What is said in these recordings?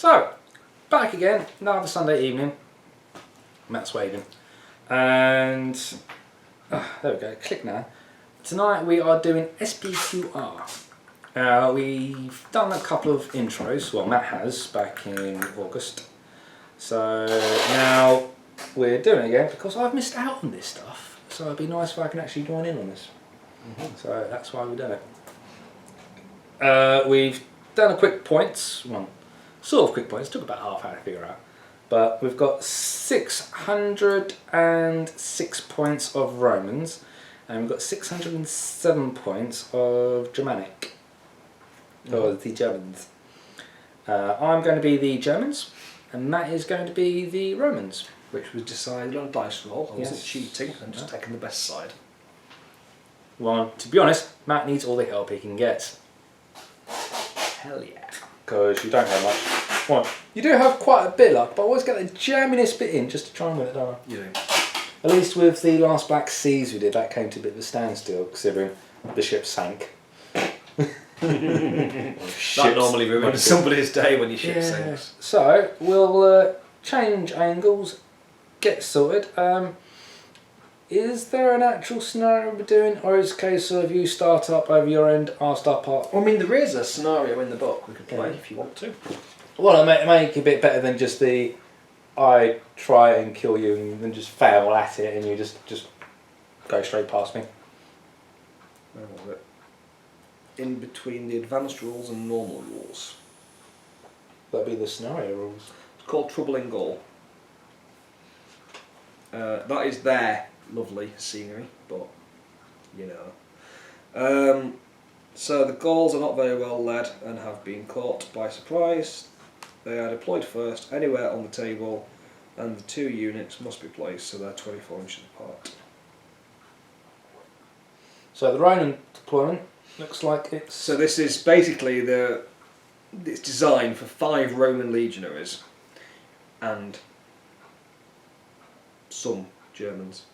So, back again, another Sunday evening. Matt's waving. And, there we go, click now. Tonight we are doing SPQR. We've done a couple of intros, well Matt has, back in August. So now we're doing it again because I've missed out on this stuff. So it'd be nice if I can actually join in on this. So that's why we're doing it. We've done a quick points, well, sort of quick points, took about half hour to figure out. But we've got 606 points of Romans, and we've got 607 points of Germanic, or the Germans. I'm going to be the Germans, and Matt is going to be the Romans. Which was decided on a dice roll. I wasn't cheating, I'm just taking the best side. Well, to be honest, Matt needs all the help he can get. Hell yeah. Because you don't have much. Well, you do have quite a bit of luck, but I always get the jammiest bit in just to try and win it, don't I? You do. At least with the last Black Seas we did, that came to a bit of a standstill, considering the ship sank. That normally ruins somebody's day when your ship sinks. So, we'll change angles, get sorted. Is there an actual scenario we're doing, or is it a case of you start up over your end, I'll start up? Well, I mean, there is a scenario in the book we could play if you want to. Well, it make it a bit better than just the I try and kill you and then just fail at it and you just go straight past me. Where was it? In between the advanced rules and normal rules. That'd be the scenario rules. It's called Trouble in Gaul. That is their lovely scenery, but you know. So the Gauls are not very well led and have been caught by surprise. They are deployed first anywhere on the table, and the two units must be placed so they're 24 inches apart. So the Roman deployment looks like it's... So this is basically it's designed for 5 Roman legionaries and some Germans.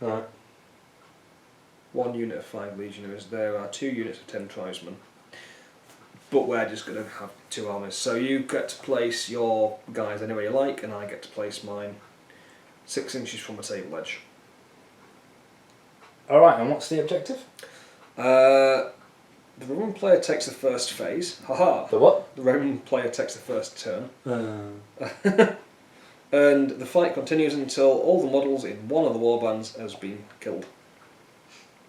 Right. 1 unit of 5 legionaries. There are 2 units of 10 tribesmen. But we're just going to have 2 armies. So you get to place your guys anywhere you like, and I get to place mine 6 inches from a table edge. Alright, and what's the objective? The Roman player takes the first phase. Haha! The what? The Roman player takes the first turn. And the fight continues until all the models in one of the warbands has been killed.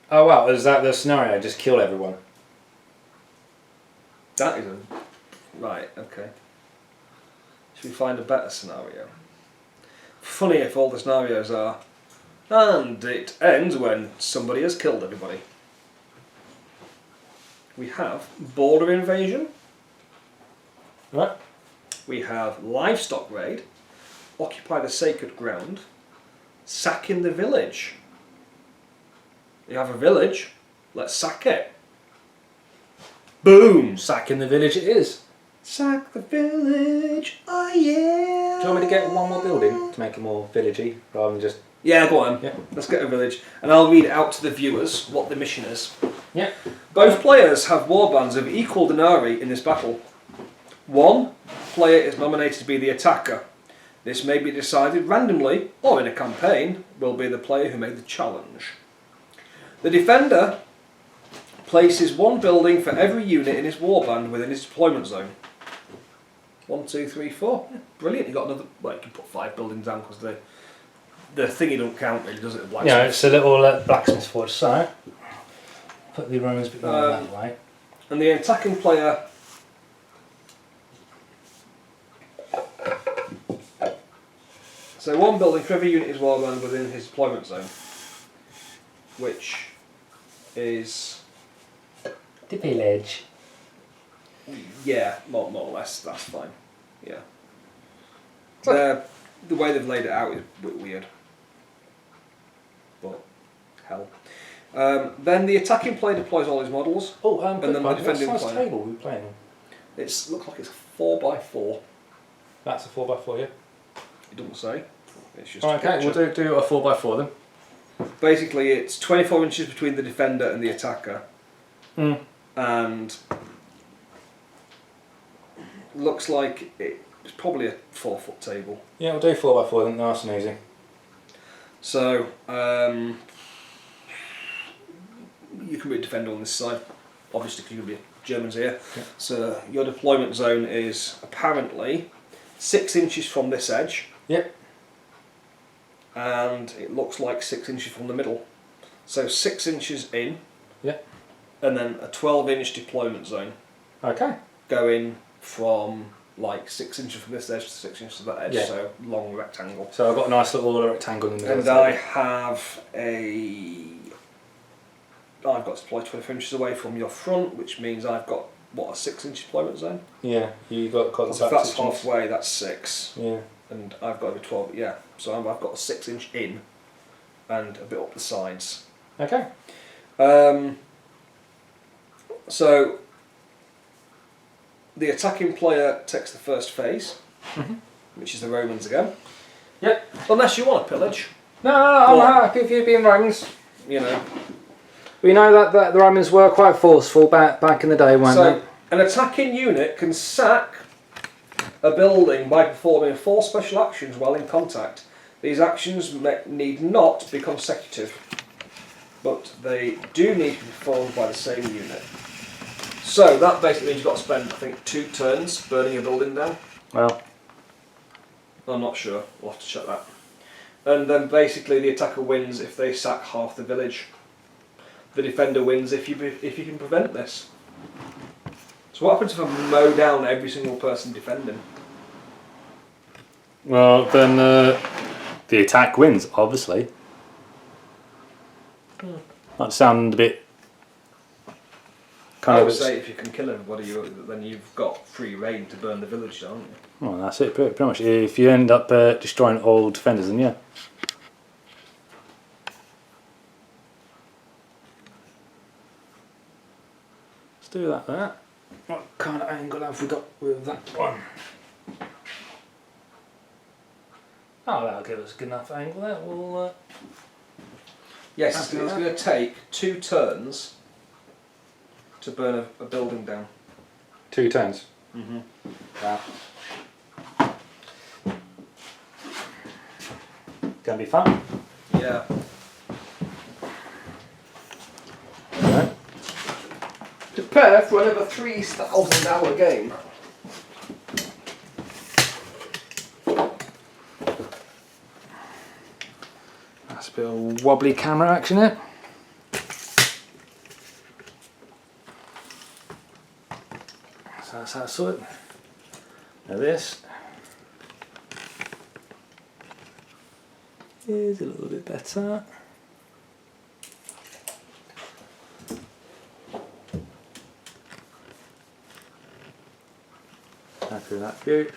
Oh wow, is that the scenario? Just kill everyone? That is a... Right, okay. Should we find a better scenario? Funny if all the scenarios are... And it ends when somebody has killed everybody. We have border invasion. Right. We have livestock raid. Occupy the sacred ground. Sacking the village. You have a village, let's sack it. Boom! Sacking the village it is. Sack the village, oh yeah! Do you want me to get one more building to make it more villagey, rather than just... Yeah, go on. Yeah. Let's get a village. And I'll read out to the viewers what the mission is. Yeah. Both players have warbands of equal denarii in this battle. One player is nominated to be the attacker. This may be decided randomly, or in a campaign, will be the player who made the challenge. The defender places 1 building for every unit in his warband within his deployment zone. 1, 2, 3, 4. Yeah, brilliant. You got another. Well, you can put 5 buildings down because the thingy don't count really, does it? The blacksmith. Yeah, it's a little blacksmith forge. So put the Romans a bit more that way. And the attacking player. So 1 building for every unit is warband within his deployment zone, which is The village. yeah, more or less. That's fine. Yeah. The way they've laid it out is a bit weird, but hell. Then the attacking player deploys all his models. Oh, and then the defending what size player. table are we playing on? It looks like it's 4x4. That's a 4x4, yeah. It doesn't say. It's just. Okay, we'll do a 4x4 then. Basically, it's 24 inches between the defender and the attacker, and looks like it's probably a 4-foot table. Yeah, we'll do 4x4 then, nice and easy. So you can be a defender on this side, obviously because you're going to be Germans here. Yeah. So your deployment zone is apparently 6 inches from this edge. Yep. And it looks like 6 inches from the middle. So 6 inches in. Yep. And then a 12-inch deployment zone. Okay. Going from like 6 inches from this edge to 6 inches to that edge, Yeah. so long rectangle. So I've got a nice little rectangle in the middle. And I have I've got to deploy 24 inches away from your front, which means I've got, what, a 6-inch deployment zone? Yeah, you got quite So if that's halfway, that's 6. Yeah. And I've got to be 12, yeah. So I've got a 6-inch in and a bit up the sides. Okay. So the attacking player takes the first phase, which is the Romans again. Yep. Unless you want to pillage, No, I'm happy if you're being Romans. you know. We know that the Romans were quite forceful back in the day, weren't So an attacking unit can sack a building by performing 4 special actions while in contact. These actions need not be consecutive, but they do need to be performed by the same unit. So that basically means you've got to spend, I think, 2 turns burning a building down. Well, I'm not sure, we'll have to check that. And then basically the attacker wins if they sack half the village. The defender wins if you can prevent this. So what happens if I mow down every single person defending? well, then the attack wins, obviously. That sound a bit I would say if you can kill everybody, then you've got free reign to burn the village down, haven't you? Well, that's it, pretty much. If you end up destroying all defenders, then yeah. Let's do that there. What kind of angle have we got with that one? Oh, that'll give us a good enough angle there. We'll, Yes, After it's that. going to take 2 turns to burn a building down. 2 turns. Mm-hmm. Wow. Gonna be fun. Yeah. Right. Prepare for another 3,000-hour game. That's a bit of wobbly camera action there. So that's how I saw it. Now this is a little bit better. Happy with that view.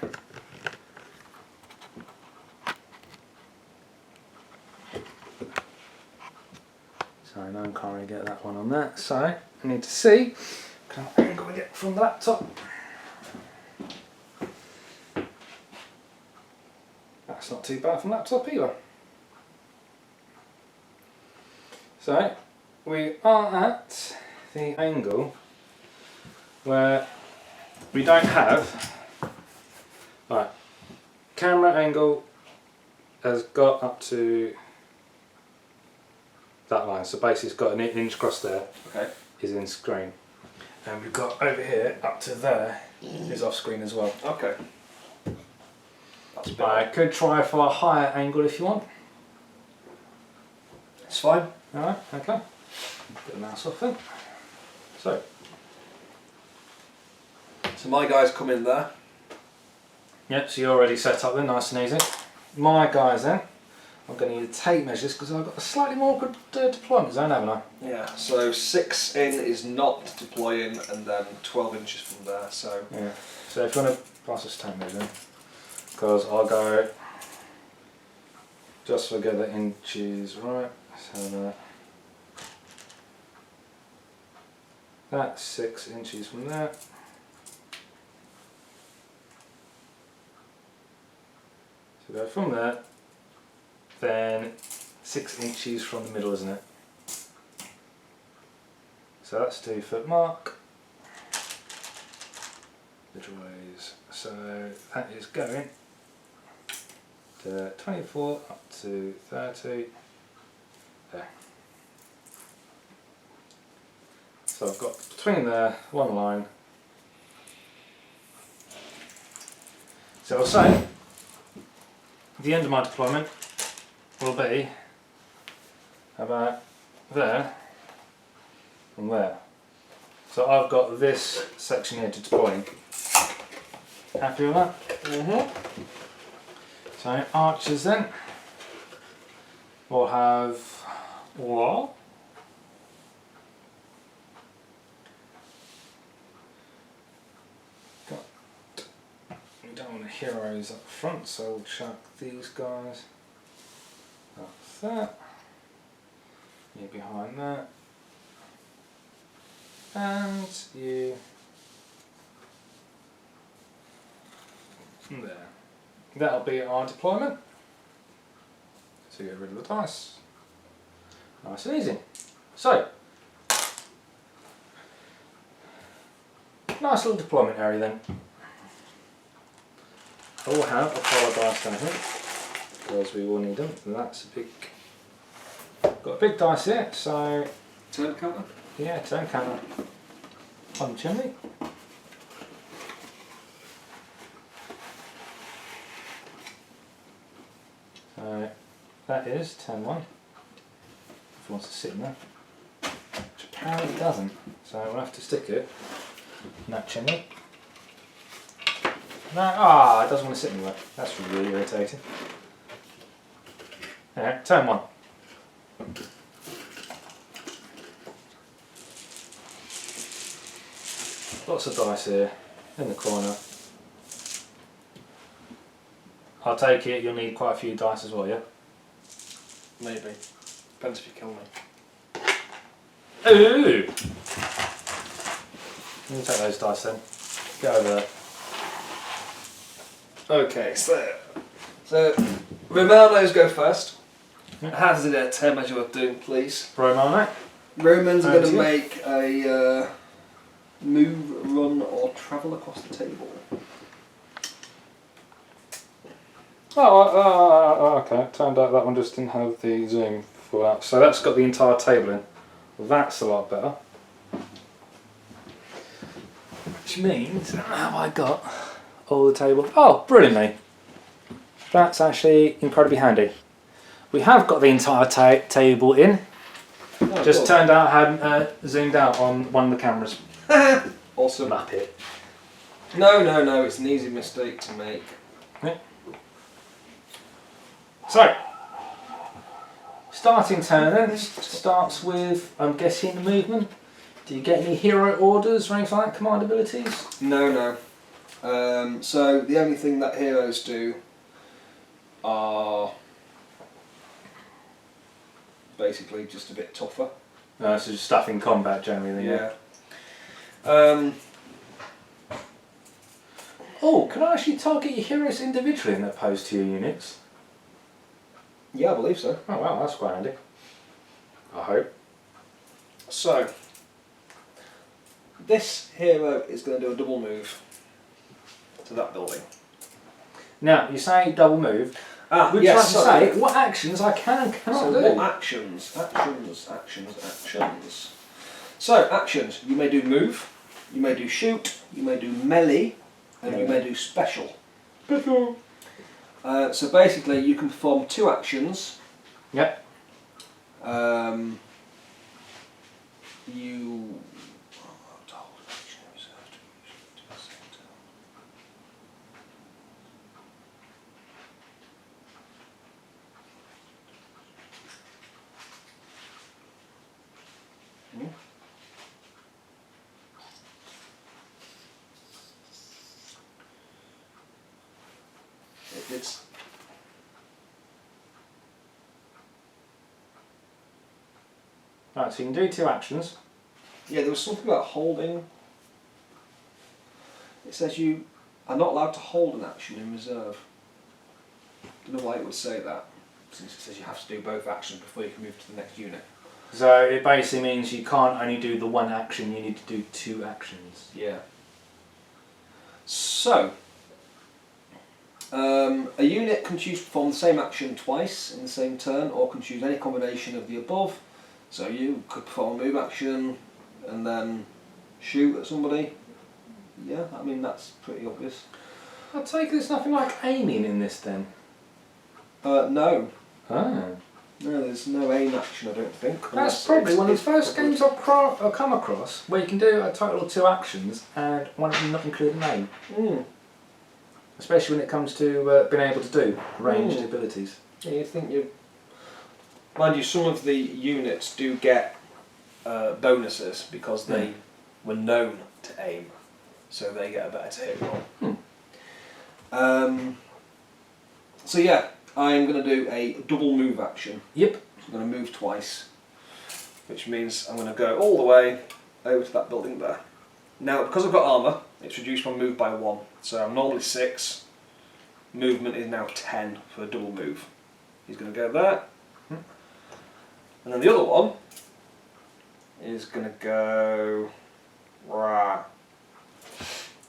So now I can't really get that one on that. So I need to see. Can I angle it from the laptop? That's not too bad from laptop either. So we are at the angle where we don't have, right, camera angle has got up to that line, so basically it's got an inch across there, Okay. is in screen, and we've got over here up to there is off screen as well. Okay. That's a bit I could try for a higher angle if you want. It's fine. Alright, okay. Get the mouse off then. So my guys come in there. yep, so you're already set up then, nice and easy. My guys then, I'm going to need to tape measures because I've got a slightly more awkward deployment zone, haven't I? Yeah. So 6 in is not deploying, and then 12 inches from there. So Yeah. So if you want to pass this tape measure, because I'll go just for get the inches right. So that's 6 inches from there. So go from there, then 6 inches from the middle, isn't it? So that's 2 foot mark. The edgeways. So that is going to 24 up to 30. There. So I've got between there one line. So I'll say the end of my deployment will be about there and there. So I've got this section here to deploy. Happy with that? Mm-hmm. So archers then will have wall. We don't want the heroes up front, so we'll chuck these guys up there. You behind that. And you there. That'll be our deployment. So get rid of the dice. Nice and easy. So, nice little deployment area then. I will have a pile of dice down here because we will need them. And that's a big. Got a big dice here, so. Turn counter? Yeah, turn counter on the chimney. So that is 10-1. If it wants to sit in there. Which apparently doesn't. So we'll have to stick it in that chimney. No, it doesn't want to sit anywhere. That's really irritating. Alright, turn 1. Lots of dice here in the corner. I'll take it, you'll need quite a few dice as well, yeah? Maybe. Depends if you kill me. Ooh! You take those dice then. Go over there. Okay, so Romanos go first. Yeah. How does it term as you are doing, please? Romano. Romans are going to Yeah. make a move, run, or travel across the table. Okay. Turned out that one just didn't have the zoom for that. So that's got the entire table in. Well, that's a lot better. Which means, have I got all the table? Oh, brilliantly. That's actually incredibly handy. We have got the entire table in. Oh, Just cool. turned out I hadn't zoomed out on one of the cameras. Awesome. Map it. No, it's an easy mistake to make. Yeah. So, starting turn then starts with, I'm guessing, movement. Do you get any hero orders or anything like that, command abilities? No. So the only thing that heroes do are basically just a bit tougher. So just stuff in combat generally, yeah. Oh, can I actually target your heroes individually in opposed to your units? Yeah, I believe so. Oh wow, that's quite handy. I hope. So, this hero is going to do a double move to that building. Now, you say double move. Would you like to say what actions I can and cannot do? What actions? So, actions. You may do move, you may do shoot, you may do melee, and you may do special. So basically, you can perform 2 actions. Yep. You. It's Right, so you can do 2 actions. yeah, there was something about holding. It says you are not allowed to hold an action in reserve. Don't know why it would say that, since it says you have to do both actions before you can move to the next unit. So it basically means you can't only do the 1 action, you need to do 2 actions. Yeah. So, a unit can choose to perform the same action twice in the same turn, or can choose any combination of the above. So you could perform a move action and then shoot at somebody. Yeah, I mean that's pretty obvious. I take it there's nothing like aiming in this then. No. Ah. No, there's no aim action, I don't think. That's probably one of the first games I've come across where you can do a total of 2 actions and one of them not include an aim. Mm. Especially when it comes to being able to do ranged abilities. Yeah, you think you. Mind you, some of the units do get bonuses because they were known to aim, so they get a better hit roll. So yeah, I'm going to do a double move action. Yep. I'm going to move twice, which means I'm going to go all the way over to that building there. Now, because I've got armour, it's reduced my move by 1. So I'm normally 6. Movement is now 10 for a double move. He's going to go there. And then the other one is going to go... Rah.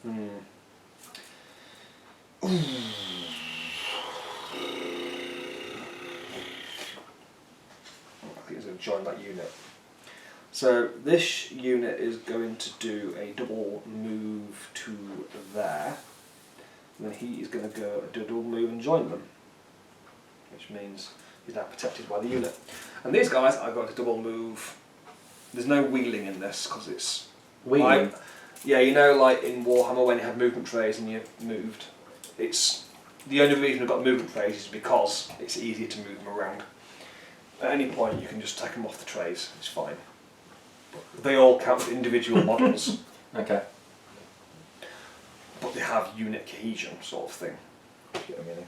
I think he's going to join that unit. So this unit is going to do a double move to there. And then he is going to go do a double move and join them. Which means he's now protected by the unit. And these guys are going to double move. There's no wheeling in this because it's... Wheeling? Yeah, you know like in Warhammer when you had movement trays and you moved. It's the only reason I've got movement trays is because it's easier to move them around. At any point you can just take them off the trays, it's fine. They all count as individual models. Okay. But they have unit cohesion sort of thing. If you get what I mean.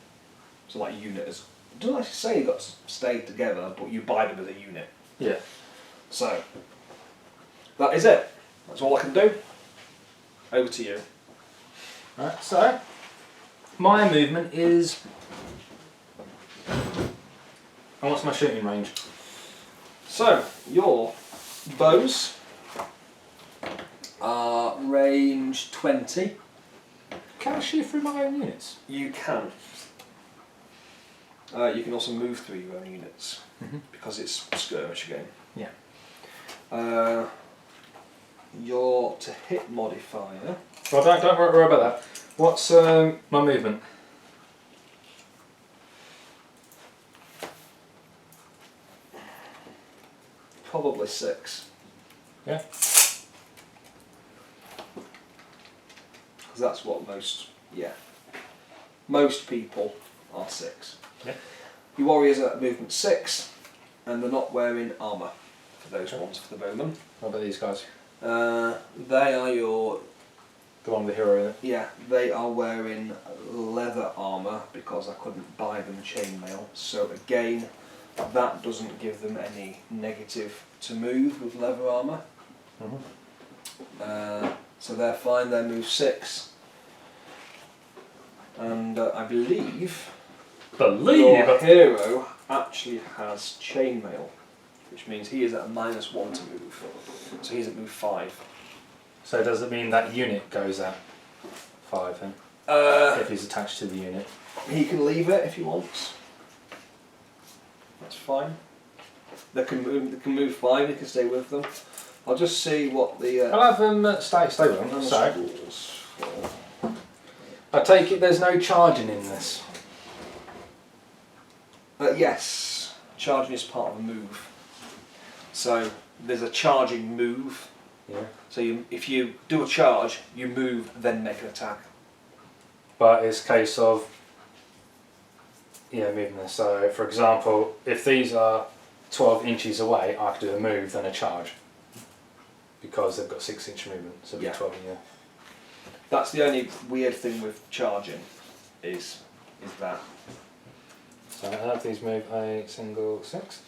So like unit is... It doesn't actually say you've got to stay together, but you buy them as a unit. Yeah. So, that is it. That's all I can do. Over to you. Right, so my movement is... And what's my shooting range? So, your bows are range 20. Can I shoot through my own units? You can. You can also move through your own units because it's skirmish again. Yeah. Your to hit modifier. Well, don't worry about that. What's my movement? Probably 6. Yeah. Because that's what most people are 6. Yeah. Your warriors are at movement 6, and they're not wearing armour for those ones, for the bowmen. What about these guys? They are your... The one with the hero in it? Yeah, they are wearing leather armour because I couldn't buy them chainmail. So again, that doesn't give them any negative to move with leather armour. So they're fine, they move 6. And I believe your hero actually has chainmail, which means he is at a -1 to move. So he's at move 5. So does it mean that unit goes at 5 then? If he's attached to the unit? He can leave it if he wants. That's fine. They can move 5, they can stay with them. I'll just see what the... I'll have them stay with them. So, rules for... I take it there's no charging in this? Yes, charging is part of a move. So there's a charging move. Yeah. So if you do a charge, you move, then make an attack. But it's a case of moving this. So for example, if these are 12 inches away, I could do a move, then a charge. Because they've got 6-inch movement, so it'll be 12 in here. That's the only weird thing with charging, is that. So I have these move a single 6.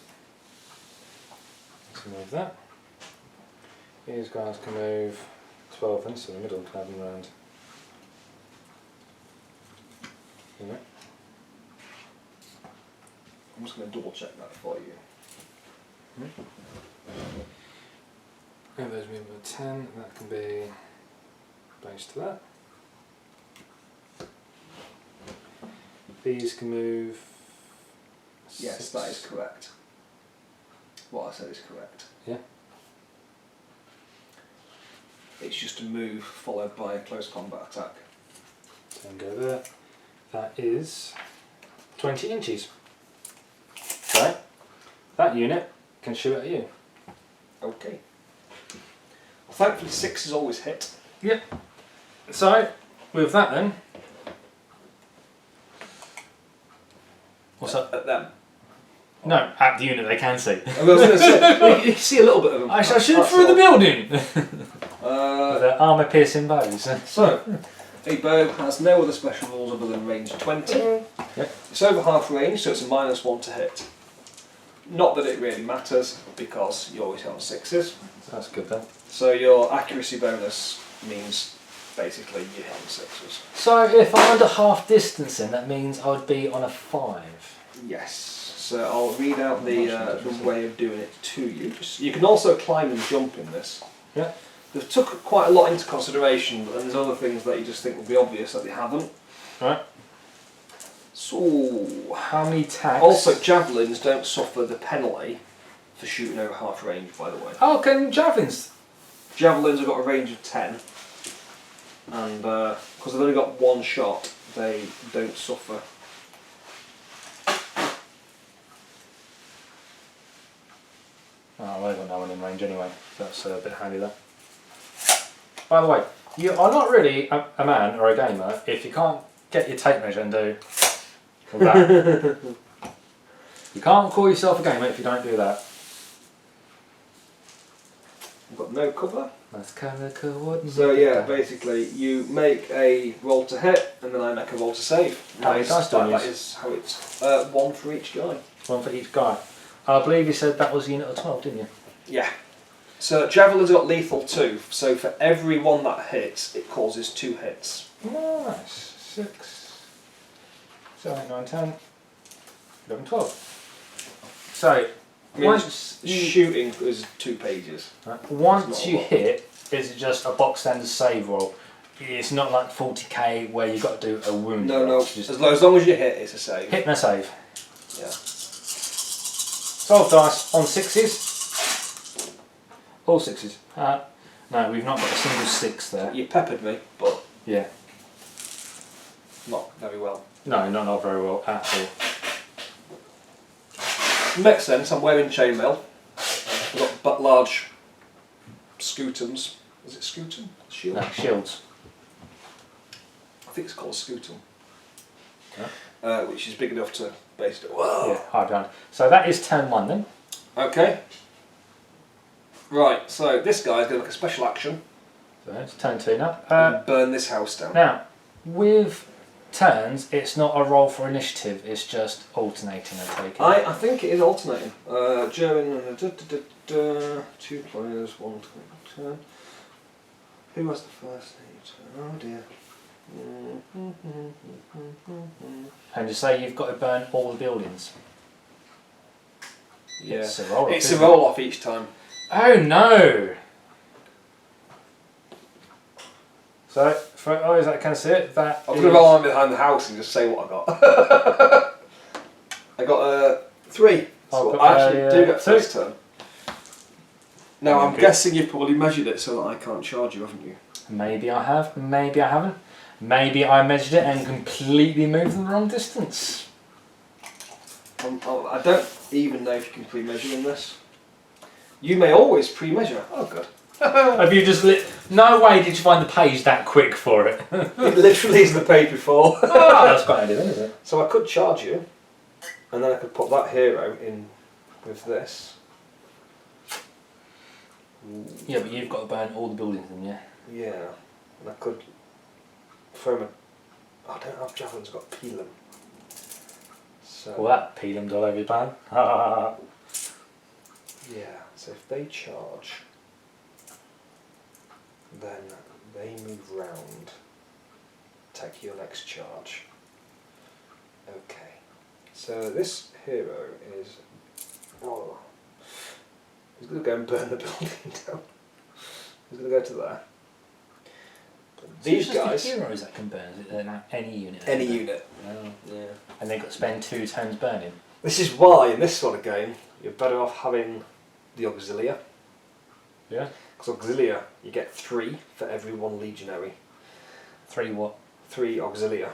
Let's move that. These guys can move 12 into the middle, can have them around. Yeah. I'm just going to double check that for you. If those move a 10, that can be base to that. these can move. Yes, 6. that is correct. What I said is correct. Yeah. It's just a move followed by a close combat attack. So go there. That is 20 inches. So that unit can shoot at you. Okay. Well, thankfully 6 is always hit. Yep. So with that then, what's up? At them. No, at the unit they can see. I was going to say, you can see a little bit of them. I shall shoot through the building with Uh, their armour-piercing bows. so, a bow has no other special rules other than range 20. Yep. It's over half range, so it's a -1 to hit. Not that it really matters, because you always hit on 6s. That's good then. So your accuracy bonus means basically you hit on 6s. So if I'm under half distance then, that means I would be on a 5. Yes. So I'll read out the way of doing it to you. You can also climb and jump in this. Yeah. They've took quite a lot into consideration, but then there's other things that you just think will be obvious that they haven't. Right. So, How many tags? also javelins don't suffer the penalty for shooting over half range, by the way. Oh, can javelins? Javelins have got a range of 10, and because they've only got one shot, they don't suffer. Oh, well, they've got no one in range anyway. So that's a bit handy there. By the way, you are not really a man or a gamer if you can't get your tape measure and do that. You can't call yourself a gamer if you don't do that. I've got no cover. That's kind of cool. So yeah, basically you make a roll to hit, and then I make a roll to save. How many dice do you That use? is how it's 1 for each guy. One for each guy. I believe you said that was a unit of 12, didn't you? Yeah. So javelins got lethal 2, so for every one that hits, it causes 2 hits. Nice. 6, 7, 8, 9, 10, 11, 12. So, I mean, once shooting is 2 pages. once you hit, is it just a box standard save roll? It's not like 40k where you've got to do a wound No, roll. no. It's just As long as you hit, it's a save. hit and a save. Yeah. 12 dice on 6s. All 6s. No, we've not got a single 6 there. You peppered me, but Yeah. not very well. No, not very well at all. Makes sense. I'm wearing chainmail. I've got large scutums. Is it scutum? Shield? No, shields. I think it's called scutum. Yeah. Which is big enough to basically. Whoa. Yeah, high ground. So that is turn 1 then. Okay. Right. So this guy's going to make a special action. So it's turn 2 now. And burn this house down. Now, with turns, it's not a roll for initiative, it's just alternating, I take it. I think it is alternating. German. 2 players, 1 turn. Who has the first turn? Oh dear. And you say you've got to burn all the buildings. Yeah. It's a roll off. It's a roll off each time. Oh no! So, for those that can see it, that I'm going to roll on behind the house and just say what I got. I got 3. So I've I got actually do get 2. first turn. Now I'm Okay. guessing you've probably measured it so that I can't charge you, haven't you? Maybe I have, maybe I haven't. Maybe I measured it and completely moved them the wrong distance. I don't even know if you can pre-measure in this. You may always pre-measure. Oh good. Have you just no way did you find the page that quick for it? It literally is the page before. Oh, that's quite handy then, isn't it? So I could charge you, and then I could put that hero in with this. Yeah, but you've got to burn all the buildings then, yeah? Yeah, and I could throw my. I don't have javelins, I've got peel them. So Well, that peelum's all over your pan. yeah, so if they charge, then they move round. Take your next charge. Okay, so this hero is. Oh, he's going to go and burn the building down. He's going to go to there. These So it's guys, just the heroes that can burn. Is it any unit? any unit. Oh. Yeah. And they've got to spend 2 turns burning. This is why in this sort of game you're better off having the auxilia. Yeah. Because auxilia, you get 3 for every 1 legionary. 3 what? 3 auxilia.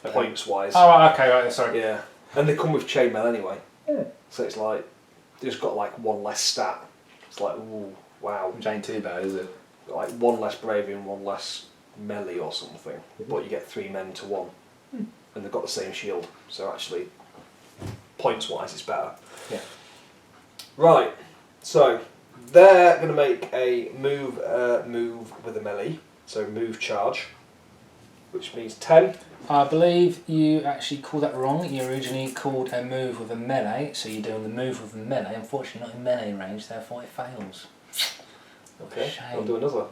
Points wise. Oh, right, okay, right, sorry. Yeah. And they come with chainmail anyway. Yeah. So it's like, they've just got like 1 less stat. It's like, ooh, wow. Which ain't too bad, is it? Like 1 less bravery and 1 less melee or something. But you get 3 men to 1. And they've got the same shield. So actually, points wise, it's better. Yeah. Right. So, they're going to make a move with a melee. So move charge. Which means 10. I believe you actually called that wrong. You originally called a move with a melee, so you're doing the move with a melee. Unfortunately, not in melee range, therefore it fails. Okay, Shame. I'll do another.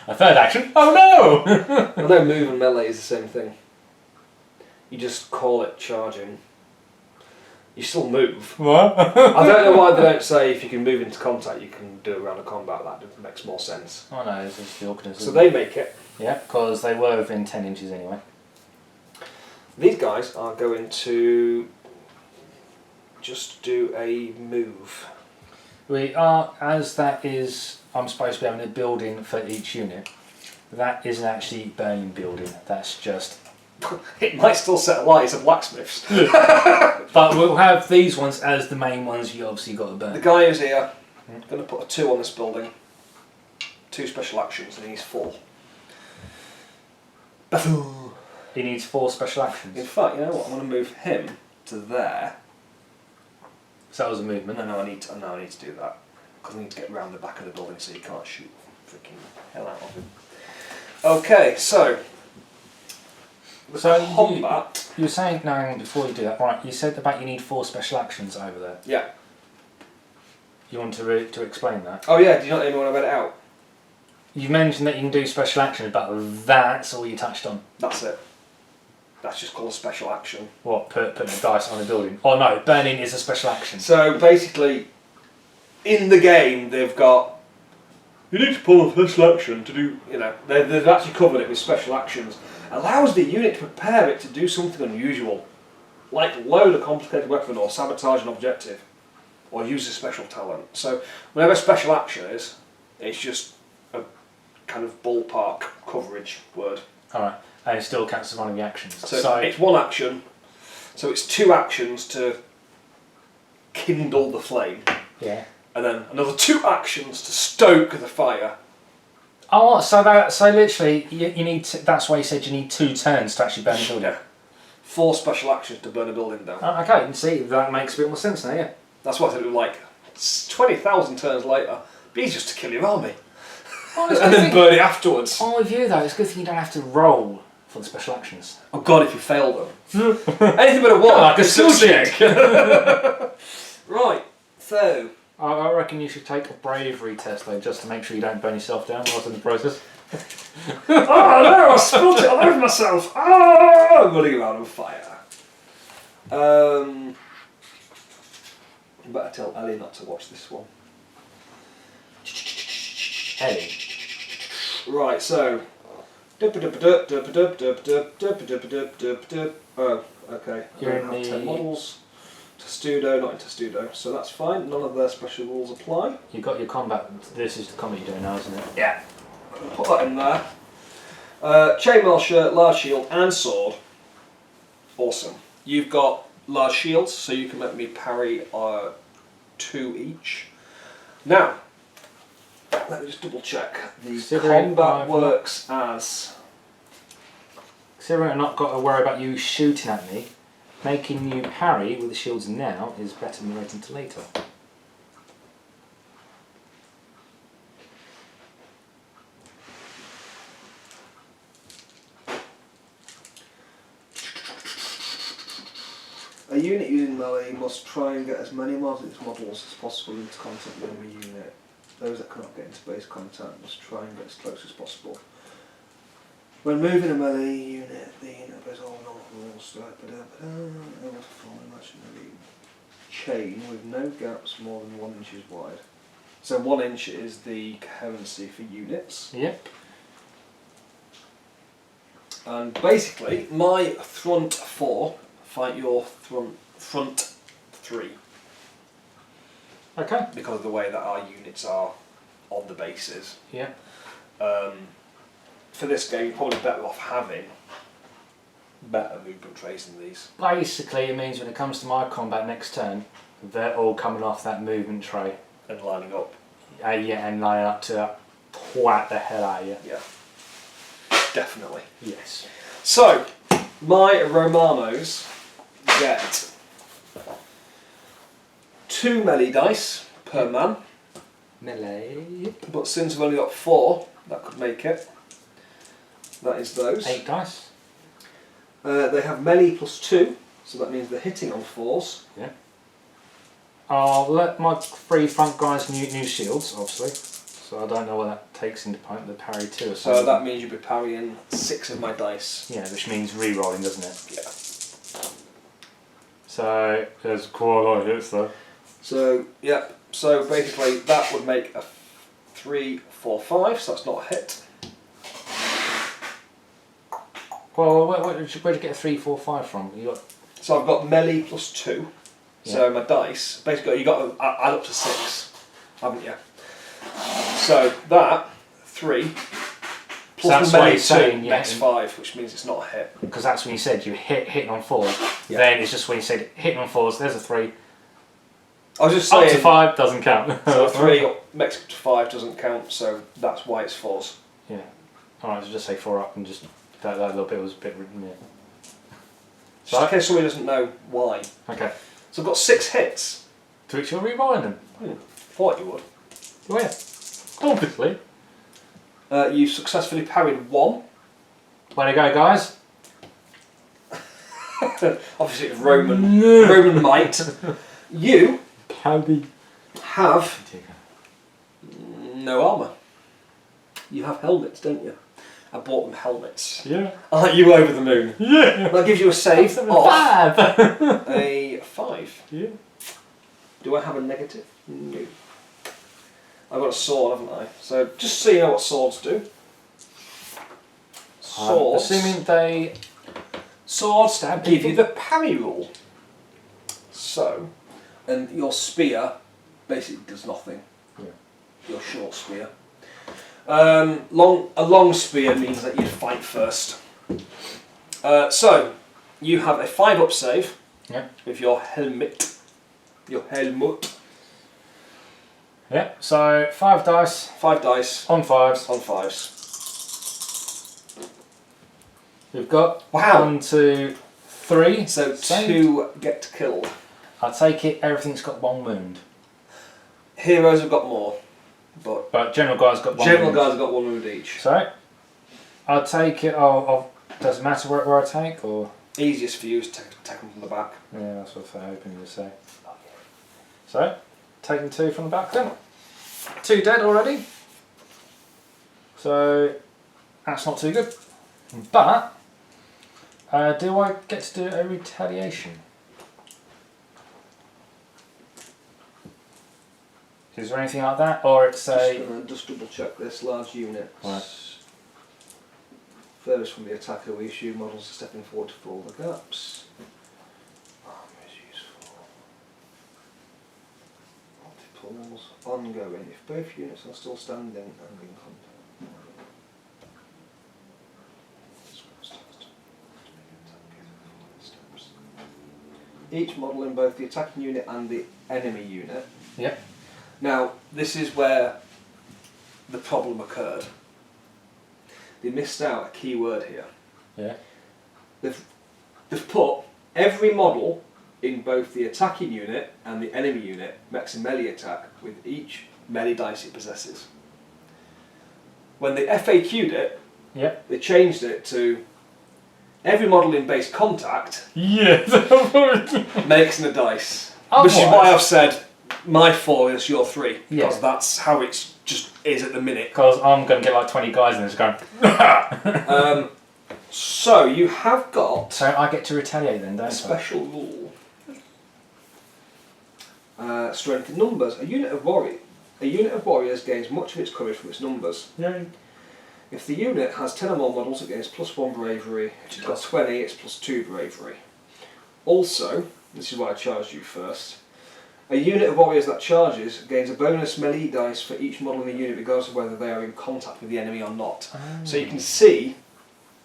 A third action? Oh no! I know move and melee is the same thing. You just call it charging. You still move. What? I don't know why they don't say if you can move into contact you can do a round of combat. That makes more sense. Oh no, this is the organism. So they make it. Yeah, because they were within 10 inches anyway. These guys are going to just do a move. We are, as that is, I'm supposed to be having a building for each unit. That isn't actually burning building, that's just... It might still set alight as a blacksmith's. But we'll have these ones as the main ones you obviously got to burn. The guy who's here, going to put a 2 on this building. 2 special actions and he's 4. He needs 4 special actions. In fact, you know what? I'm going to move him to there. So that was a movement. No, I need to do that because I need to get round the back of the building so you can't shoot freaking hell out of him. Okay, so combat. You were saying, no, before you do that, right? You said about you need 4 special actions over there. Yeah. You want to explain that? Oh yeah. Do you not hear me when I read it out? You mentioned that you can do special actions, but that's all you touched on. That's it. That's just called a special action. What? Putting a dice on a building? Oh no, burning is a special action. So basically, in the game, they've got. You need to pull a special action to do. You know, they've actually covered it with special actions. Allows the unit to prepare it to do something unusual, like load a complicated weapon or sabotage an objective, or use a special talent. So whatever a special action is, it's just a kind of ballpark coverage word. Alright, and it still counts as one of the actions. So it's 1 action, so it's 2 actions to kindle the flame. Yeah. And then another 2 actions to stoke the fire. Oh, so literally, you need to, that's why you said you need 2 turns to actually burn the building. Yeah. 4 special actions to burn a building down. Oh, okay, see, that makes a bit more sense now, yeah. That's why I said it was like 20,000 turns later. Be easier just to kill your army. Oh, and then burn it afterwards. Oh, with you though, it's a good thing you don't have to roll for the special actions. Oh god, if you fail them. Anything but a 1. Like a skill check. Right, so. I reckon you should take a bravery test though, just to make sure you don't burn yourself down whilst in the process. Oh no, I spilled it all over myself. Oh, I'm running around on fire. You better tell Ellie not to watch this one. Ellie? Right, so. Oh, okay. You're I in have the 10 models. Testudo, not in Testudo, so that's fine. None of their special rules apply. You got your combat. This is the combat you're doing now, isn't it? Yeah. Put that in there. Chainmail shirt, large shield, and sword. Awesome. You've got large shields, so you can let me parry 2 each. Now, let me just double check. The combat works as. Considering I've not got to worry about you shooting at me, making you parry with the shields now is better than waiting till later. A unit using melee must try and get as many models as possible into contact with a unit. Those that cannot get into base contact must try and get as close as possible. When moving a melee unit, the unit goes all rules, able to form an imaginary chain with no gaps more than 1 inch wide. So 1 inch is the coherency for units. Yep. And basically, my front 4 fight your front 3. Okay. Because of the way that our units are on the bases. Yeah. For this game, you're probably better off having better movement trays than these. Basically, it means when it comes to my combat next turn, they're all coming off that movement tray. And lining up. Yeah, and lining up to twat the hell out of you. Yeah. Definitely. Yes. So, my Romanos get 2 melee dice per man. Melee. But since I've only got 4, that could make it. That is those. 8 dice. They have melee +2, so that means they're hitting on 4s. Yeah. I'll let my 3 front guys new shields, obviously. So I don't know what that takes into the parry 2 or something. So that means you'll be parrying 6 of my dice. Yeah, which means re-rolling, doesn't it? Yeah. So there's quite a lot of hits though. So, yeah. So basically that would make a 3, 4, 5, so that's not a hit. Well, where'd you get a 3, 4, 5 from? You got... So I've got melee +2. So Yeah. my dice, basically you've got to add up to 6, haven't you? So that, 3, plus that's the why melee you're saying, 2 yeah, makes 5, which means it's not a hit. Because that's when you said you hitting on 4s. Yeah. Then it's just when you said hitting on 4s, there's a 3. I was just Up saying, to 5 doesn't count. so 3 makes up to 5 doesn't count, so that's why it's 4s. Yeah. Alright, so just say 4 up and just that little bit was a bit. Yeah. Just in case somebody doesn't know why. Okay. So I've got 6 hits. To which you're re-rolling them. Thought you would. Oh yeah. Obviously. You've successfully parried 1. Way to go, guys. Obviously it's Roman might. You Paddy. have no armour. You have helmets, don't you? I bought them helmets. Yeah. Aren't you over the moon? Yeah. That gives you a save of 5. a 5. Yeah. Do I have a negative? No. I've got a sword, haven't I? So just so you know what swords do. Swords. Assuming Swords stab give people. you the parry rule. So, and your spear basically does nothing. Yeah. Your short spear. A long spear means that you fight first. So, you have a 5 up save. Yeah. With your helmet. Your helmet. Yeah. So 5 dice 5 dice on 5s. on 5s. We've got Wow. 1, 2, 3. So saved. 2 get killed. I take it everything's got 1 wound. Heroes have got more, But general guy's got 1 general wound. guys have got 1 wound each. So I'll take it. Does it matter where I take or? Easiest for you is to take them from the back. Yeah, that's what I'm hoping you say. So taking 2 from the back then. 2 dead already. So that's not too good. But do I get to do a retaliation? Is there anything like that, or it's a? Just double check this. Large units. Right. Furthest from the attacker, we assume models are stepping forward to fill the gaps. Armour is useful. Multiples. Ongoing. If both units are still standing and in contact. Each model in both the attacking unit and the enemy unit. Yep. Now, this is where the problem occurred. They missed out a key word here. Yeah. They've put every model in both the attacking unit and the enemy unit makes a melee attack with each melee dice it possesses. When they FAQ'd it, Yep. they changed it to every model in base contact Yes. makes a dice. Oh, Which is what? why I've said my 4 is your 3. Yeah. Because that's how it just is at the minute. Because I'm going to get like 20 guys in this going. So you have got So I get to retaliate then, don't a I? special rule. Strength in numbers. A unit of warriors gains much of its courage from its numbers. Yeah. If the unit has 10 or more models, it gains +1 bravery. If it's got 20, it's +2 bravery. Also, this is why I charged you first, a unit of warriors that charges gains a bonus melee dice for each model in the unit regardless of whether they are in contact with the enemy or not. So you can see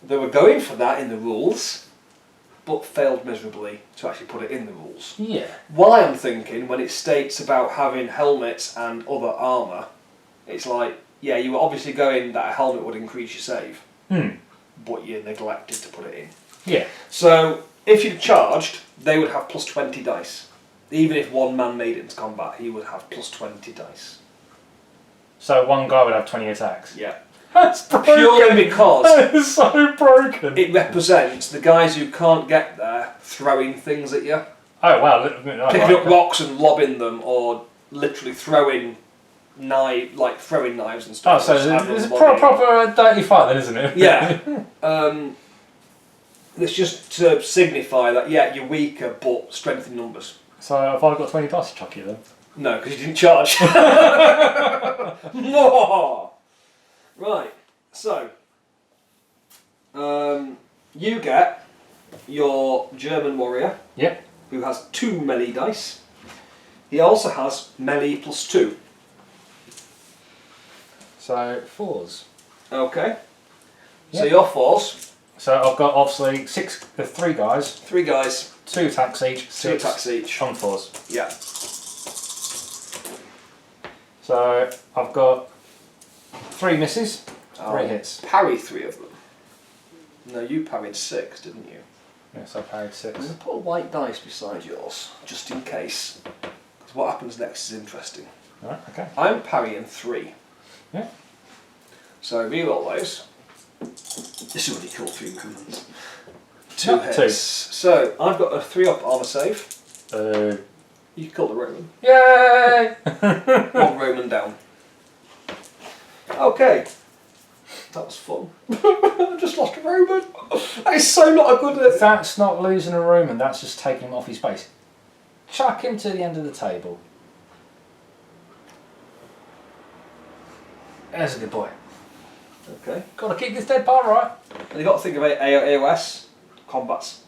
they were going for that in the rules, but failed miserably to actually put it in the rules. Yeah. Why I'm thinking, when it states about having helmets and other armour, it's like, yeah, you were obviously going that a helmet would increase your save, but you neglected to put it in. Yeah. So, if you'd charged, they would have +20 dice. Even if one man made it into combat, he would have +20 dice. So one guy would have 20 attacks. Yeah. That's broken. Purely because That is so broken. it represents the guys who can't get there throwing things at you. Oh wow. Picking up rocks and lobbing them, or literally throwing knives and Oh, stuff. so it's a proper dirty fight then, isn't it? Yeah. It's just to signify that, yeah, you're weaker, but strength in numbers. So if I've got 20 dice to chuck you then? No, because you didn't charge. More. Right, so you get your German warrior, Yep. who has 2 melee dice. He also has melee +2. So 4s. Okay. So Yep. your 4s, So I've got obviously 3 guys, 3 guys, 2 attacks each, 2 attacks each. on 4s. Yeah. So I've got 3 misses, 3 hits. Parry 3 of them. No, you parried 6, didn't you? Yes, I parried 6. I'm going to put a white dice beside yours, just in case. Because what happens next is interesting. Alright, okay. I'm parrying 3. Yeah. So reroll those. This is really cool, 3 movements. 2 Yep, hits. 2. So I've got a 3-up armour save. You killed a Roman. Yay! 1 Roman down. Okay. That was fun. I just lost a Roman. That is so not a good... That's not losing a Roman, that's just taking him off his base. Chuck him to the end of the table. There's a good boy. Okay. Gotta keep this dead part right. And you've got to think about AOS, combats,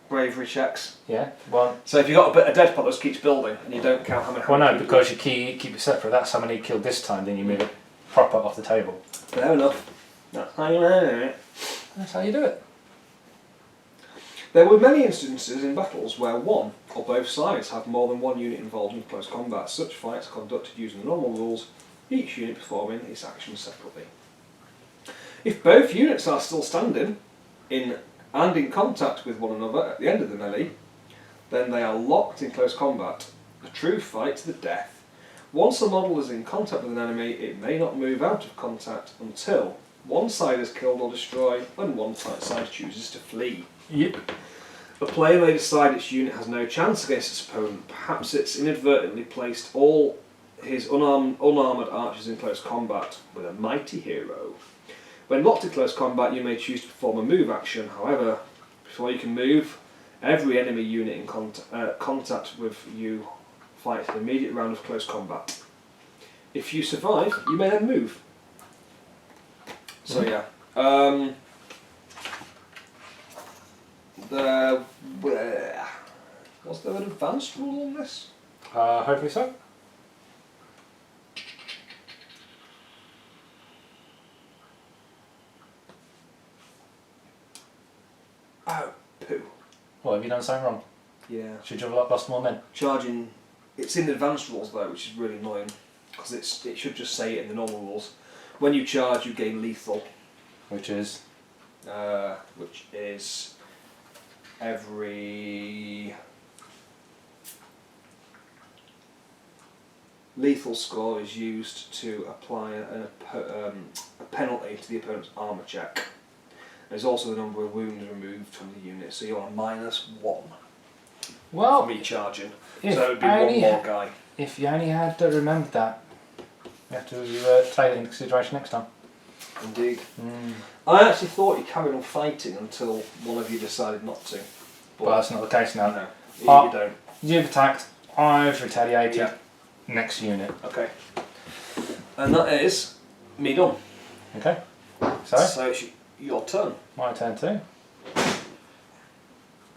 bravery checks. Yeah, well, So if you've got a bit of dead pot that just keeps building and you don't count how many... well no, because you keep it separate. That's how many you killed this time, then you move it proper off the table. Fair enough. That's how you learn it. That's how you do it. There were many instances in battles where one or both sides have more than one unit involved in close combat. Such fights are conducted using the normal rules, each unit performing its actions separately. If both units are still standing in contact with one another at the end of the melee, then they are locked in close combat, a true fight to the death. Once a model is in contact with an enemy, it may not move out of contact until one side is killed or destroyed and one side chooses to flee. Yep. The player may decide its unit has no chance against its opponent. Perhaps it's inadvertently placed all his unarmoured archers in close combat with a mighty hero. When locked in close combat, you may choose to perform a move action. However, before you can move, every enemy unit in contact with you fights an immediate round of close combat. If you survive, you may then move. So yeah. Was there an advanced rule on this? Hopefully so. Oh, poo. What, have you done something wrong? Yeah. Should you have lost more men? Charging. It's in advanced rules though, which is really annoying because it should just say it in the normal rules. When you charge, you gain lethal, Which is? every lethal score is used to apply a penalty to the opponent's armour check. There's also the number of wounds removed from the unit, so you're on -1 Well, for me charging. if So it would be only- one more guy. if you only had remembered that, you have to take it into consideration next time. Indeed. I actually thought you carried on fighting until one of you decided not to. But that's not the case now. No, you Oh. don't. You've attacked, I've retaliated. Yeah. Next unit. Okay. And that is me done. Okay. So it's your turn. My turn too.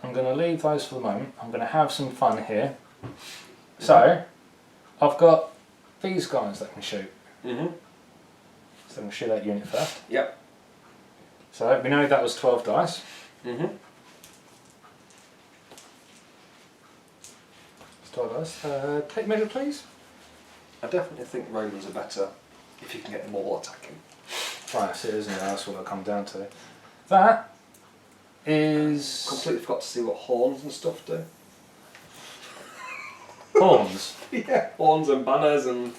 I'm going to leave those for the moment. I'm going to have some fun here. So, I've got these guys that can shoot. Mm-hmm. So I'm going to shoot that unit first. Yep. So we know that was 12 dice. Mm-hmm. It's 12 dice. Take measure, please. I definitely think Romans are better if you can get them all attacking. Right, that's it, isn't it? That's what it'll come down to. That is... Completely forgot to see what horns and stuff do. Horns. Yeah, horns and banners and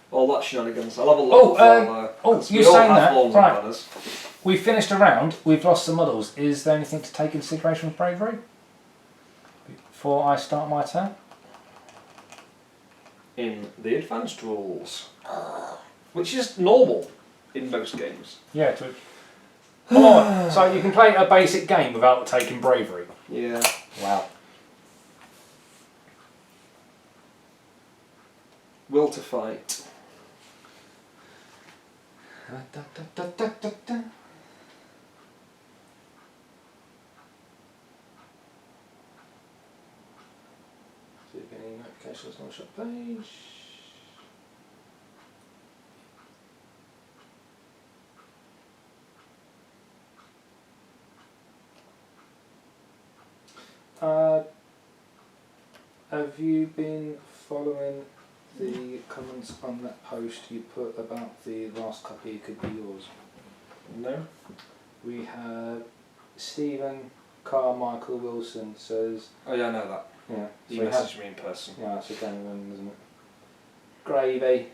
all that shenanigans. I'll have a look. You we all saying have that? horns Right. and banners. We finished a round, we've lost some models. Is there anything to take into consideration with bravery? Before I start my turn? In the advanced rules, which is normal in most games. Yeah, oh, so you can play a basic game without taking bravery? Yeah. Wow. Will to fight. So you're getting notifications on the shop page. Have you been following the comments on that post you put about the last copy could be yours? No. We have Stephen Carmichael Wilson says, Oh yeah, I know that. yeah, He so we have, messaged me in person. yeah, that's a game, isn't it? Gravy.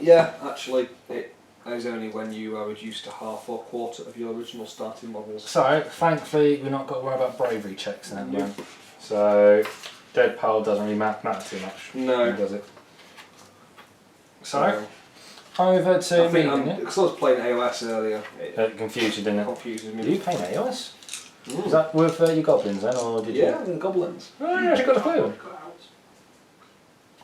Yeah, actually, it is only when you are reduced to half or quarter of your original starting models. So, thankfully, we're not got to worry about bravery checks now. Nope. So, Dead Pole doesn't really matter too much. No. Does it? So, over I to me, think didn't it? because I was playing AOS earlier, it Confused you, didn't it? confuses Are me. you playing AOS? Mm. Is that with your goblins then, or did Yeah, you? and goblins. Oh, you actually got a clue.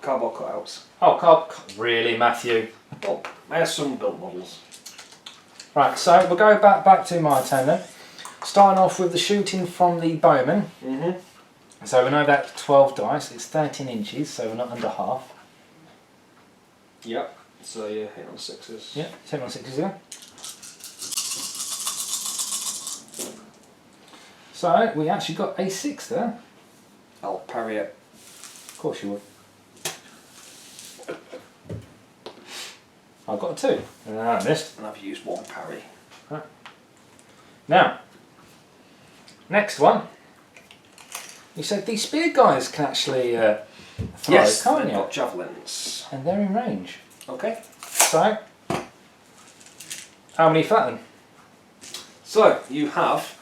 Cardboard cutouts. Oh, really, Matthew? Well, I have some built models. Right, so we'll go back to my turn then. Starting off with the shooting from the bowman. Mm-hmm. So we know that's 12 dice, it's 13 inches, so we're not under half. Yep. So you're hitting on sixes. Yeah, 10 on 6s again. So we actually got a 6 there. I'll parry it. Of course you would. I've got a 2. And I missed. And I've used one parry. Now, next one. You said these spear guys can actually throw, Yes, can't they've you? got javelins. And they're in range. Okay. So, how many fat then? So you have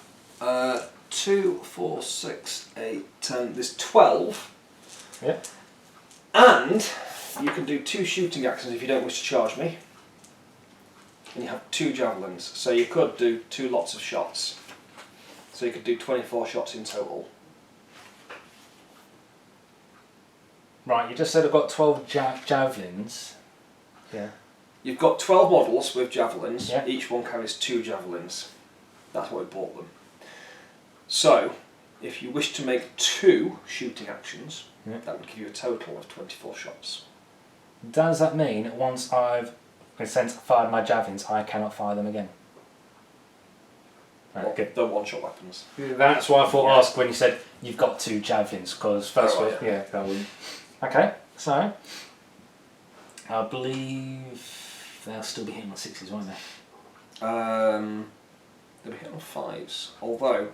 2, 4, 6, 8, 10. There's 12. Yeah. And you can do 2 shooting actions if you don't wish to charge me. And you have 2 javelins. So you could do 2 lots of shots. So you could do 24 shots in total. Right, you just said I've got 12 javelins. Yeah. You've got 12 models with javelins. Yeah. Each one carries 2 javelins. That's why we bought them. So, if you wish to make 2 shooting actions, Yeah. that would give you a total of 24 shots. Does that mean once I've since fired my javelins, I cannot fire them again? Right, Well, good. they're one-shot weapons. That's why I thought Yeah. ask when you said you've got 2 javelins, because first Oh, of all, yeah, that would. Okay, so I believe they'll still be hitting on 6s, won't they? They'll be hit on 5s. Although,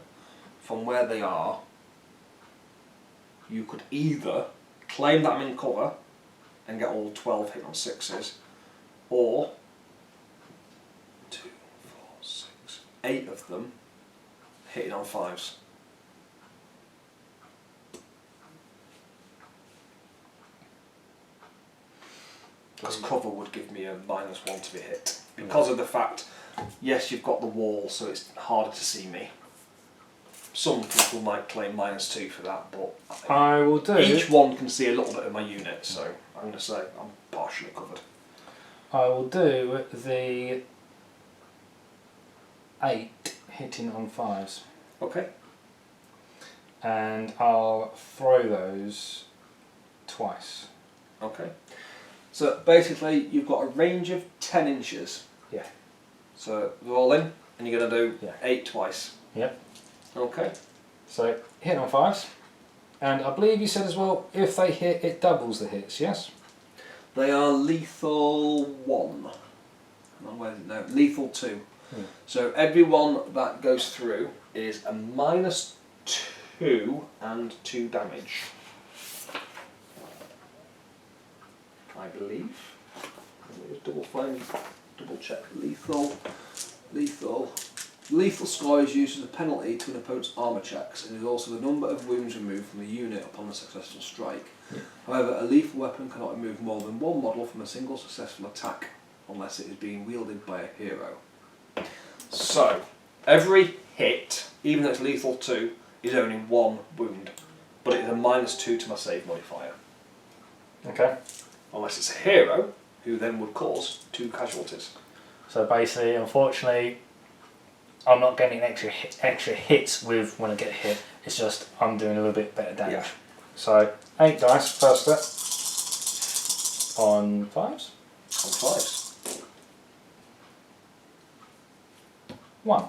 from where they are, you could either claim that I'm in cover and get all 12 hit on 6s, or 2, 4, 6, 8 of them hitting on 5s. Because cover would give me a -1 to be hit. Because of the fact, yes, you've got the wall, so it's harder to see me. Some people might claim -2 for that, but I will do. each one can see a little bit of my unit, so I'm going to say I'm partially covered. I will do the 8 hitting on 5s. Okay. And I'll throw those twice. Okay. So basically, you've got a range of 10 inches. Yeah. So they're all in, and you're going to do Yeah. 8 twice. Yep. Okay. So hit on 5s. And I believe you said as well, if they hit, it doubles the hits, yes? They are lethal 1. No, where is it now? Lethal 2. So every one that goes through is a -2 and 2 damage. I believe. Let me just double check. Lethal score is used as a penalty to an opponent's armour checks and is also the number of wounds removed from the unit upon a successful strike. However, a lethal weapon cannot remove more than one model from a single successful attack unless it is being wielded by a hero. So, every hit, even though it's lethal 2, is only 1 wound, but it is a -2 to my save modifier. Okay. Unless it's a hero, who then would cause 2 casualties. So basically, unfortunately, I'm not getting extra hits with when I get hit. It's just I'm doing a little bit better damage. Yeah. So 8 dice first set on 5s. On 5s. 1.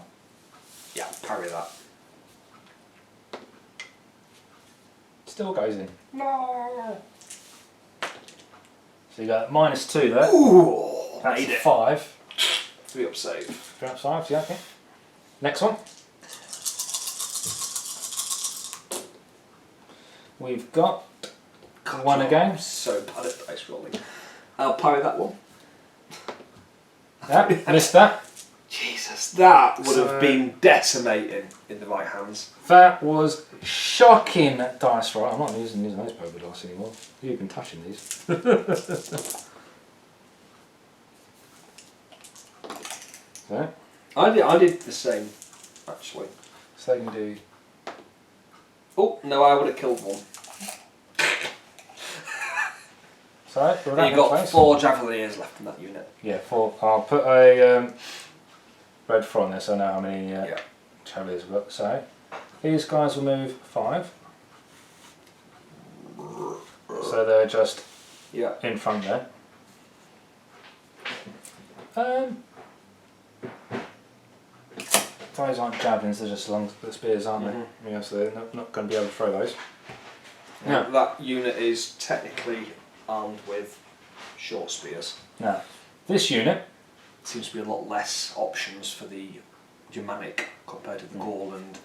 Yeah, parry that. Still goes in. No. So you got -2 there. Ooh, That's made a it. 5. 3 up save. 3 up 5s, yeah, okay. Next one. We've got God, one I'm again. so bad at dice rolling. I'll parry that one. Yeah, missed that. Jesus, that would So- have been decimating in the right hands. That was shocking dice roll. I'm not using those poker dice anymore. You've been touching these. So, I did the same, actually. so they can do. Oh, no, I would have killed one. So, with that You got in place, 4 Javeliers left in that unit. Yeah, 4. I'll put a red 4 on there so I know how many Yeah. Chavaliers we've got. So, these guys will move 5. So they're just Yeah. in front there. Those aren't javelins, they're just long spears, aren't Mhm. they? Yeah, so they're not going to be able to throw those. Now, Yeah. that unit is technically armed with short spears. Now, this unit, Seems to be a lot less options for the Germanic compared to the Mm. Gaul and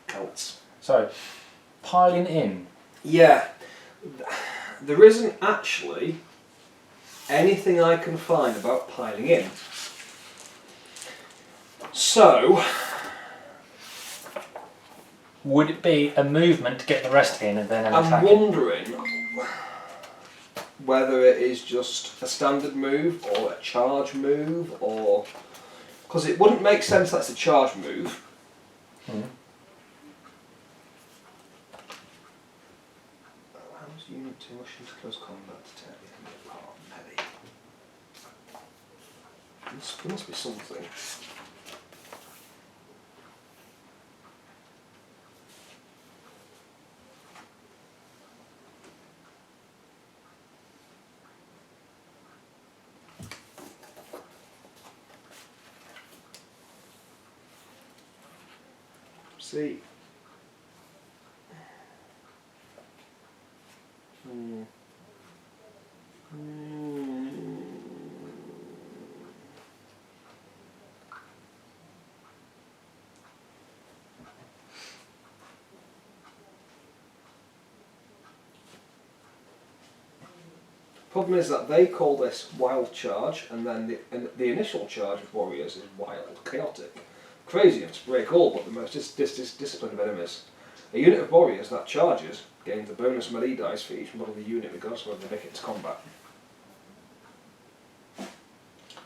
Celts. so piling in. Yeah, there isn't actually anything I can find about piling in. So, Would it be a movement to get the rest in and then an I'm attack? wondering whether it is just a standard move or a charge move, or because it wouldn't make sense that's a charge move. Mm. Allows unit to rush into close combat to tear the enemy apart. Melee. There must be something. See. Problem is that they call this wild charge, and then the initial charge of warriors is wild, chaotic. Crazy and break all but the most disciplined of enemies. A unit of warriors that charges gains a bonus melee dice for each model of the unit regardless of whether they make it to combat.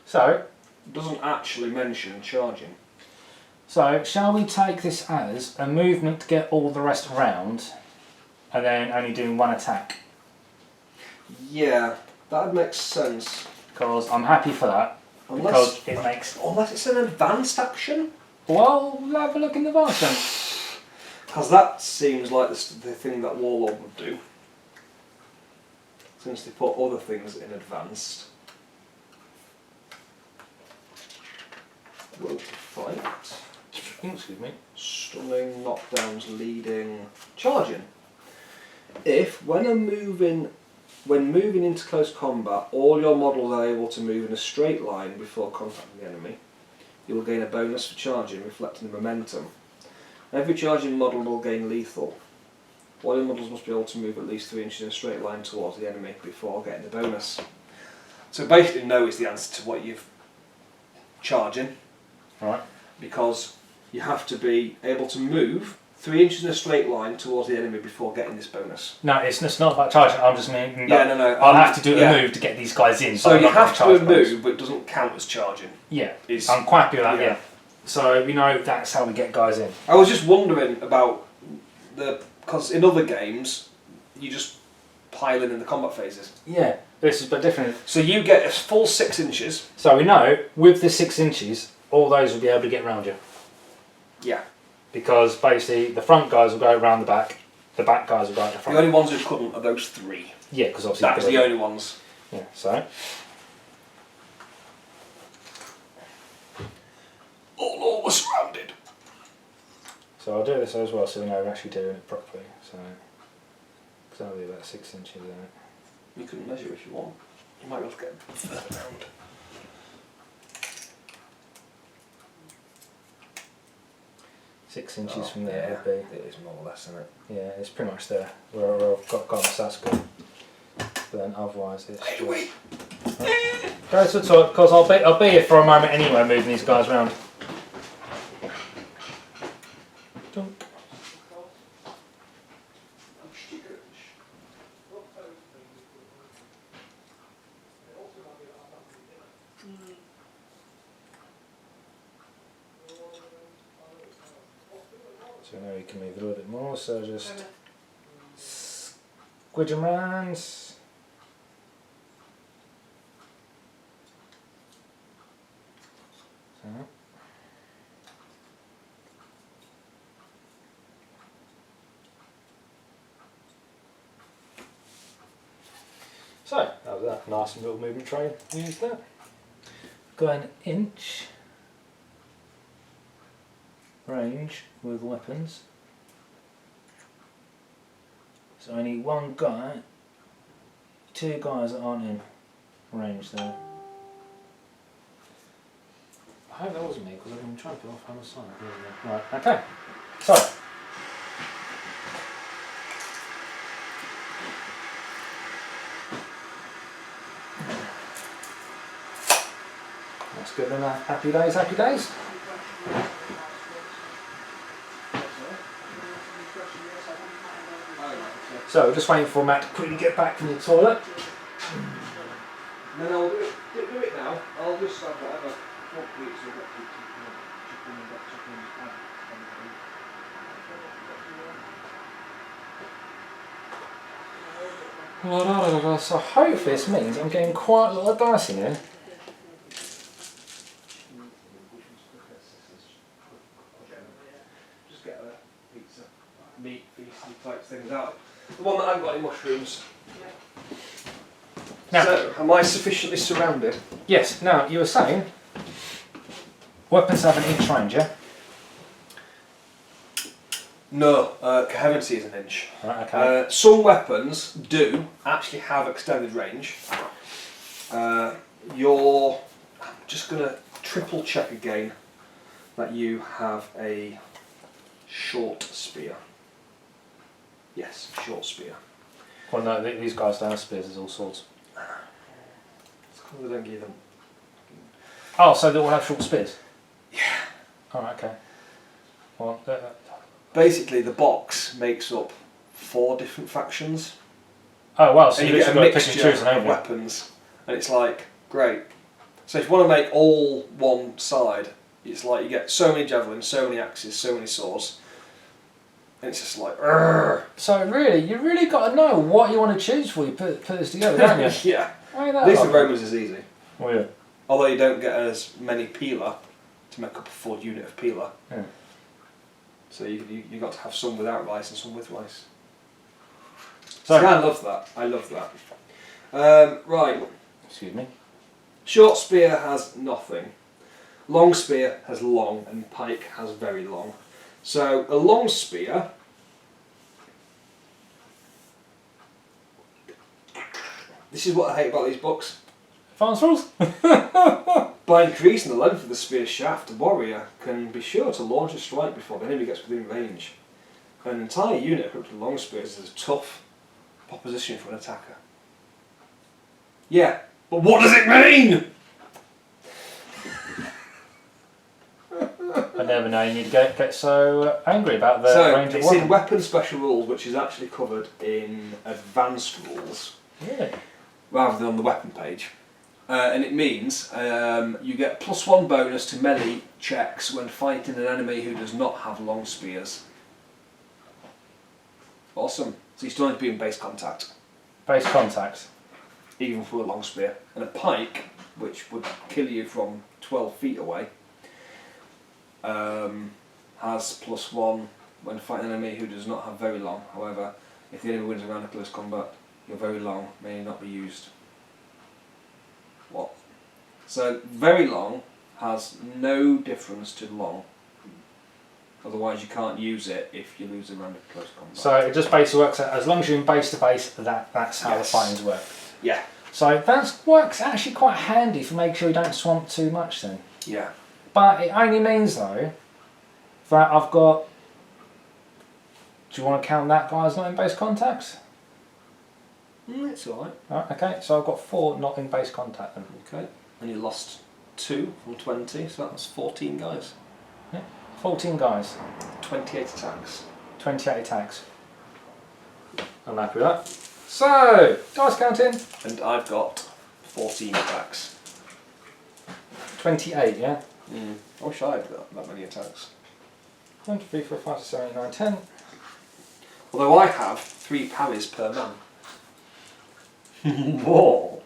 So, It doesn't actually mention charging. so shall we take this as a movement to get all the rest around and then only doing one attack? Yeah, that makes sense. because I'm happy for that. Unless, Because it makes. unless it's an advanced action. Well, we'll have a look in the advance then. Because that seems like the thing that warlord would do. Since they put other things in advanced. Will to fight. Excuse me. Stunning, knockdowns, leading, charging. If when moving into close combat, all your models are able to move in a straight line before contacting the enemy, you will gain a bonus for charging, reflecting the momentum. Every charging model will gain lethal. All your models must be able to move at least 3 inches in a straight line towards the enemy before getting the bonus. So basically, no is the answer to what you've charging. Right. Because you have to be able to move 3 inches in a straight line towards the enemy before getting this bonus. No, it's not about charging. I'm just meaning. Yeah, no. I'll have to do a move to get these guys in. So I'm you not gonna have to charge do a those. move, but it doesn't count as charging. Yeah, Is- I'm quite happy with that. yeah. Yeah. So we know that's how we get guys in. I was just wondering about because in other games you just pile in the combat phases. Yeah, this is a bit different. So you get a full 6 inches. So we know with the 6 inches, all those will be able to get around you. Yeah. Because basically the front guys will go around the back guys will go at the The front. only ones who couldn't are those 3. Yeah, because obviously That is the only ones. Yeah, so All were surrounded. so I'll do this as well, so we know we're actually doing it properly. So because that'll be about 6 inches, isn't it? You can measure if you want. You might be able to get further round. Six inches from there would be. It is more or less, isn't it? Yeah, it's pretty much there. Where I've got guns, that's good. But then otherwise it's Hey, wait. Go to the toilet, because I'll be here for a moment anyway, moving these guys around. Dunk. So now we can move a little bit more, so just squidge them around. So. So, that was that nice little movement train. Use that. Go an inch range with weapons. So I need one guy, 2 guys that aren't in range there. I hope that wasn't me because I've been trying to put off on the side. Right, okay. So. That's good enough. Happy days, happy days. So we're just waiting for Matt to quickly get back from the toilet. And then I'll do it now. I'll just have whatever. So hopefully this means I'm getting quite a lot of dice in here. Just get a pizza, meat, beastly type things out. The one that hasn't got any mushrooms. Now, So, am I sufficiently surrounded? yes, now you were saying weapons have an inch range, yeah? No, coherency is an inch. Right, okay. Some weapons do actually have extended range. I'm just going to triple check again that you have a short spear. Yes, short spear. Well, no, these guys don't have spears, there's all sorts. It's because they don't give them. Oh, so they all have short spears? Yeah. Alright, okay. Well, Basically, the box makes up 4 different factions. oh, wow, so And you you get a literally got to pick and mixture choose an of over. weapons. And it's like, great. So if you want to make all one side, it's like you get so many javelins, so many axes, so many swords. And it's just like, Urgh. So really, you really got to know what you want to choose before you put this together, don't you? Yeah. Ain't that At least the lovely? Romans is easy. Oh yeah. Although you don't get as many peeler to make up a full unit of peeler. Yeah. So you got to have some without rice and some with rice. So See, I love that. I love that. Right. excuse me. Short spear has nothing. Long spear has long, and pike has very long. So a long spear. This is what I hate about these books. Advanced rules. By increasing the length of the spear shaft, a warrior can be sure to launch a strike before the enemy gets within range. An entire unit equipped with long spears is a tough proposition for an attacker. Yeah, but what does it mean? I never know. You need to get so angry about the So range of it's in weapon. weapon special rules, which is actually covered in advanced rules Really? rather than on the weapon page. And it means you get +1 bonus to melee checks when fighting an enemy who does not have long spears. Awesome. So you still need to be in base contact, Base contact. even for a long spear. And a pike, which would kill you from 12 feet away, has +1 when fighting an enemy who does not have very long. However, if the enemy wins a round of close combat, your very long may not be used. What? So very long has no difference to long. Otherwise you can't use it if you lose a round of close combat. So it just basically works out, as long as you're in base to base, that's how Yes. the fightings work. Yeah. So that works actually quite handy for making sure you don't swamp too much then. Yeah. But it only means though that I've got. Do you want to count that guy as not in base contacts? It's alright. Right, okay, so I've got 4 not in base contact then. Okay. And you lost 2 from 20, so that's 14 guys. 14 guys, 28 attacks. 28 attacks. I'm happy with that. So, dice counting. And I've got 14 attacks. 28, yeah? I wish I had that many attacks. 1, 2, 3, 4, 5, 6, 7, 8, 9, 10. Although I have 3 parries per man. Whoa!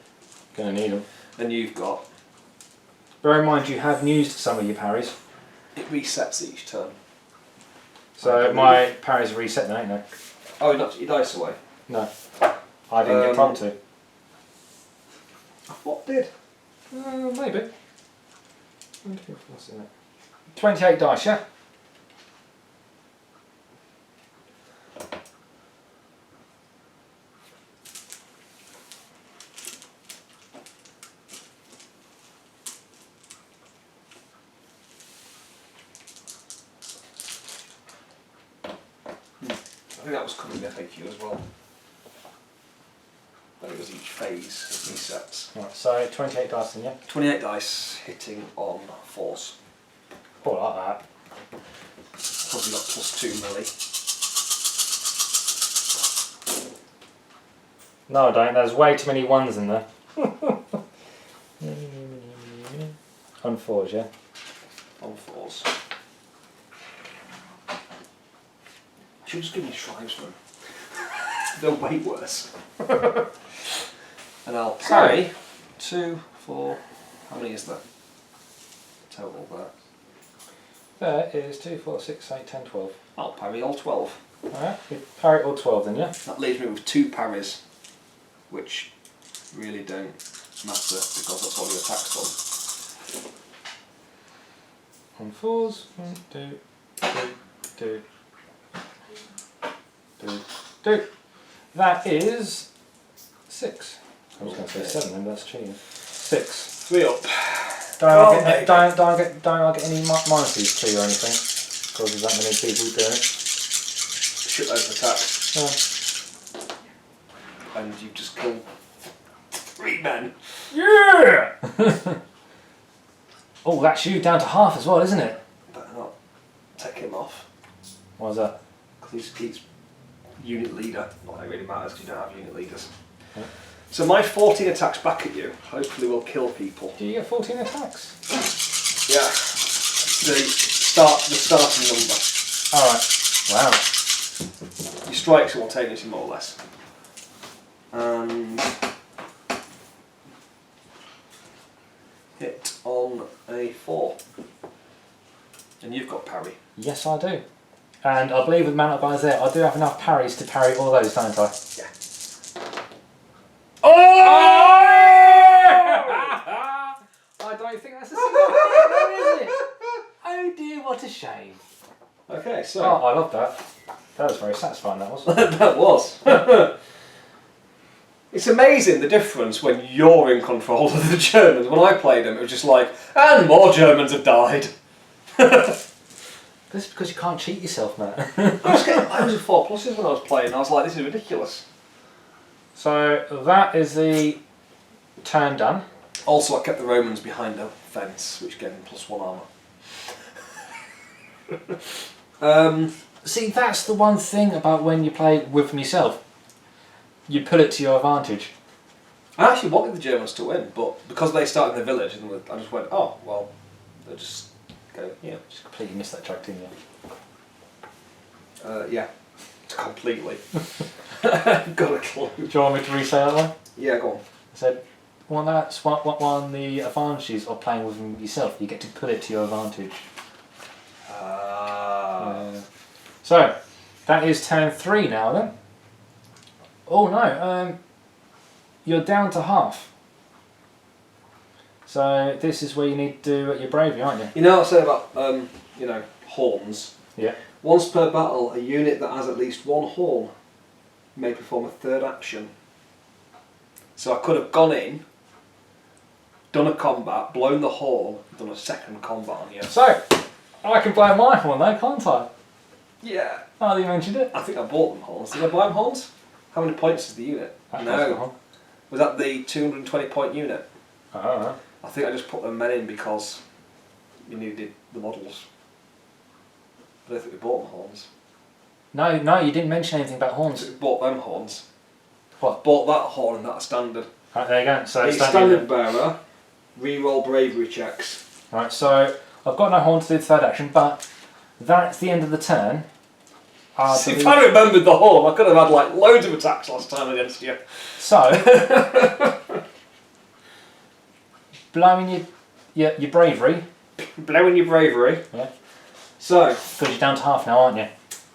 Gonna need them. And you've got. Bear in mind you have used some of your parries. It resets each turn. So my parries are reset then, ain't they? Oh, you knocked your dice away. No. I didn't get told to. What did? Maybe. 1, 2, 3, 4, 6, 8. 28 dice, yeah? I think that was covered in the FAQ as well. That it was each phase of resets. Right, so 28 dice then, yeah? 28 dice hitting on 4s. Oh, I like that. Probably got +2 melee. No, I don't. There's way too many ones in there. On 4s, yeah? On 4s. Should just give me tribesmen. They're way worse. And I'll parry 2, 4. How many is there? Total there. There is 2, 4, 6, 8, 10, 12. I'll parry all 12. Alright, we parry all 12 then, yeah? That leaves me with 2 parries, which really don't matter because that's all your attacks on. On 4s. 1, 2, 2, 2, 2. That is 6. I was going to say 7 then, but that's cheating. 6. 3 up. Don't I get any minuses to or anything? Because there's that many people doing it. Shitloads of attacks. Yeah. And you've just killed 3 men. Yeah! Oh, that's you down to half as well, isn't it? Better not take him off. Why is that? Because he's unit leader. Not that it really matters because you don't have unit leaders. Yeah. So my 14 attacks back at you hopefully will kill people. Do you get 14 attacks? Yeah. The starting number. Alright. Wow. Your strike simultaneously more or less. And hit on a 4. And you've got parry. Yes, I do. And I believe with the amount of guys there, I do have enough parries to parry all those, don't I? Yeah. Oh! I don't think that's a single hit, though, is it? Oh dear, what a shame. Okay, so Oh, I love that. That was very satisfying, that was. that was. It's amazing the difference when you're in control of the Germans. When I played them, it was just like, and more Germans have died. This is because you can't cheat yourself, Matt. I was at 4 pluses when I was playing. I was like, this is ridiculous. So that is the turn done. Also, I kept the Romans behind a fence, which gave them +1 armour. See, that's the one thing about when you play with yourself. You put it to your advantage. I actually wanted the Germans to win, but because they started in the village, and I just went, oh, well, they'll just go, yeah. Just completely missed that joke, didn't you? Yeah, completely. Got a clue. Do you want me to re-say that one? Yeah, go on. I said, well, that's one of the advantages of playing with yourself. You get to put it to your advantage. So, that is turn 3 now then. Oh no, you're down to half. So this is where you need to do your bravery, aren't you? You know what I say about, horns? Yeah. Once per battle, a unit that has at least 1 horn may perform a 3rd action. So I could have gone in, done a combat, blown the horn, done a 2nd combat on you. So, I can buy my horn though, can't I? Yeah. Oh, you mentioned it. I think I bought them horns. Did I buy them horns? How many points is the unit? No. Was that the 220 point unit? I don't know. I think I just put the men in because you needed the models. I don't think we bought them horns. No, you didn't mention anything about horns. So we bought them horns. What? Bought that horn and that standard. Right, there you go. So A standard bearer, re-roll bravery checks. Right, so I've got no horn to do the 3rd action, but that's the end of the turn. See, if I remembered the horn, I could have had like loads of attacks last time against you. So, blowing your bravery. Blowing your bravery. Yeah. So. Because you're down to half now, aren't you?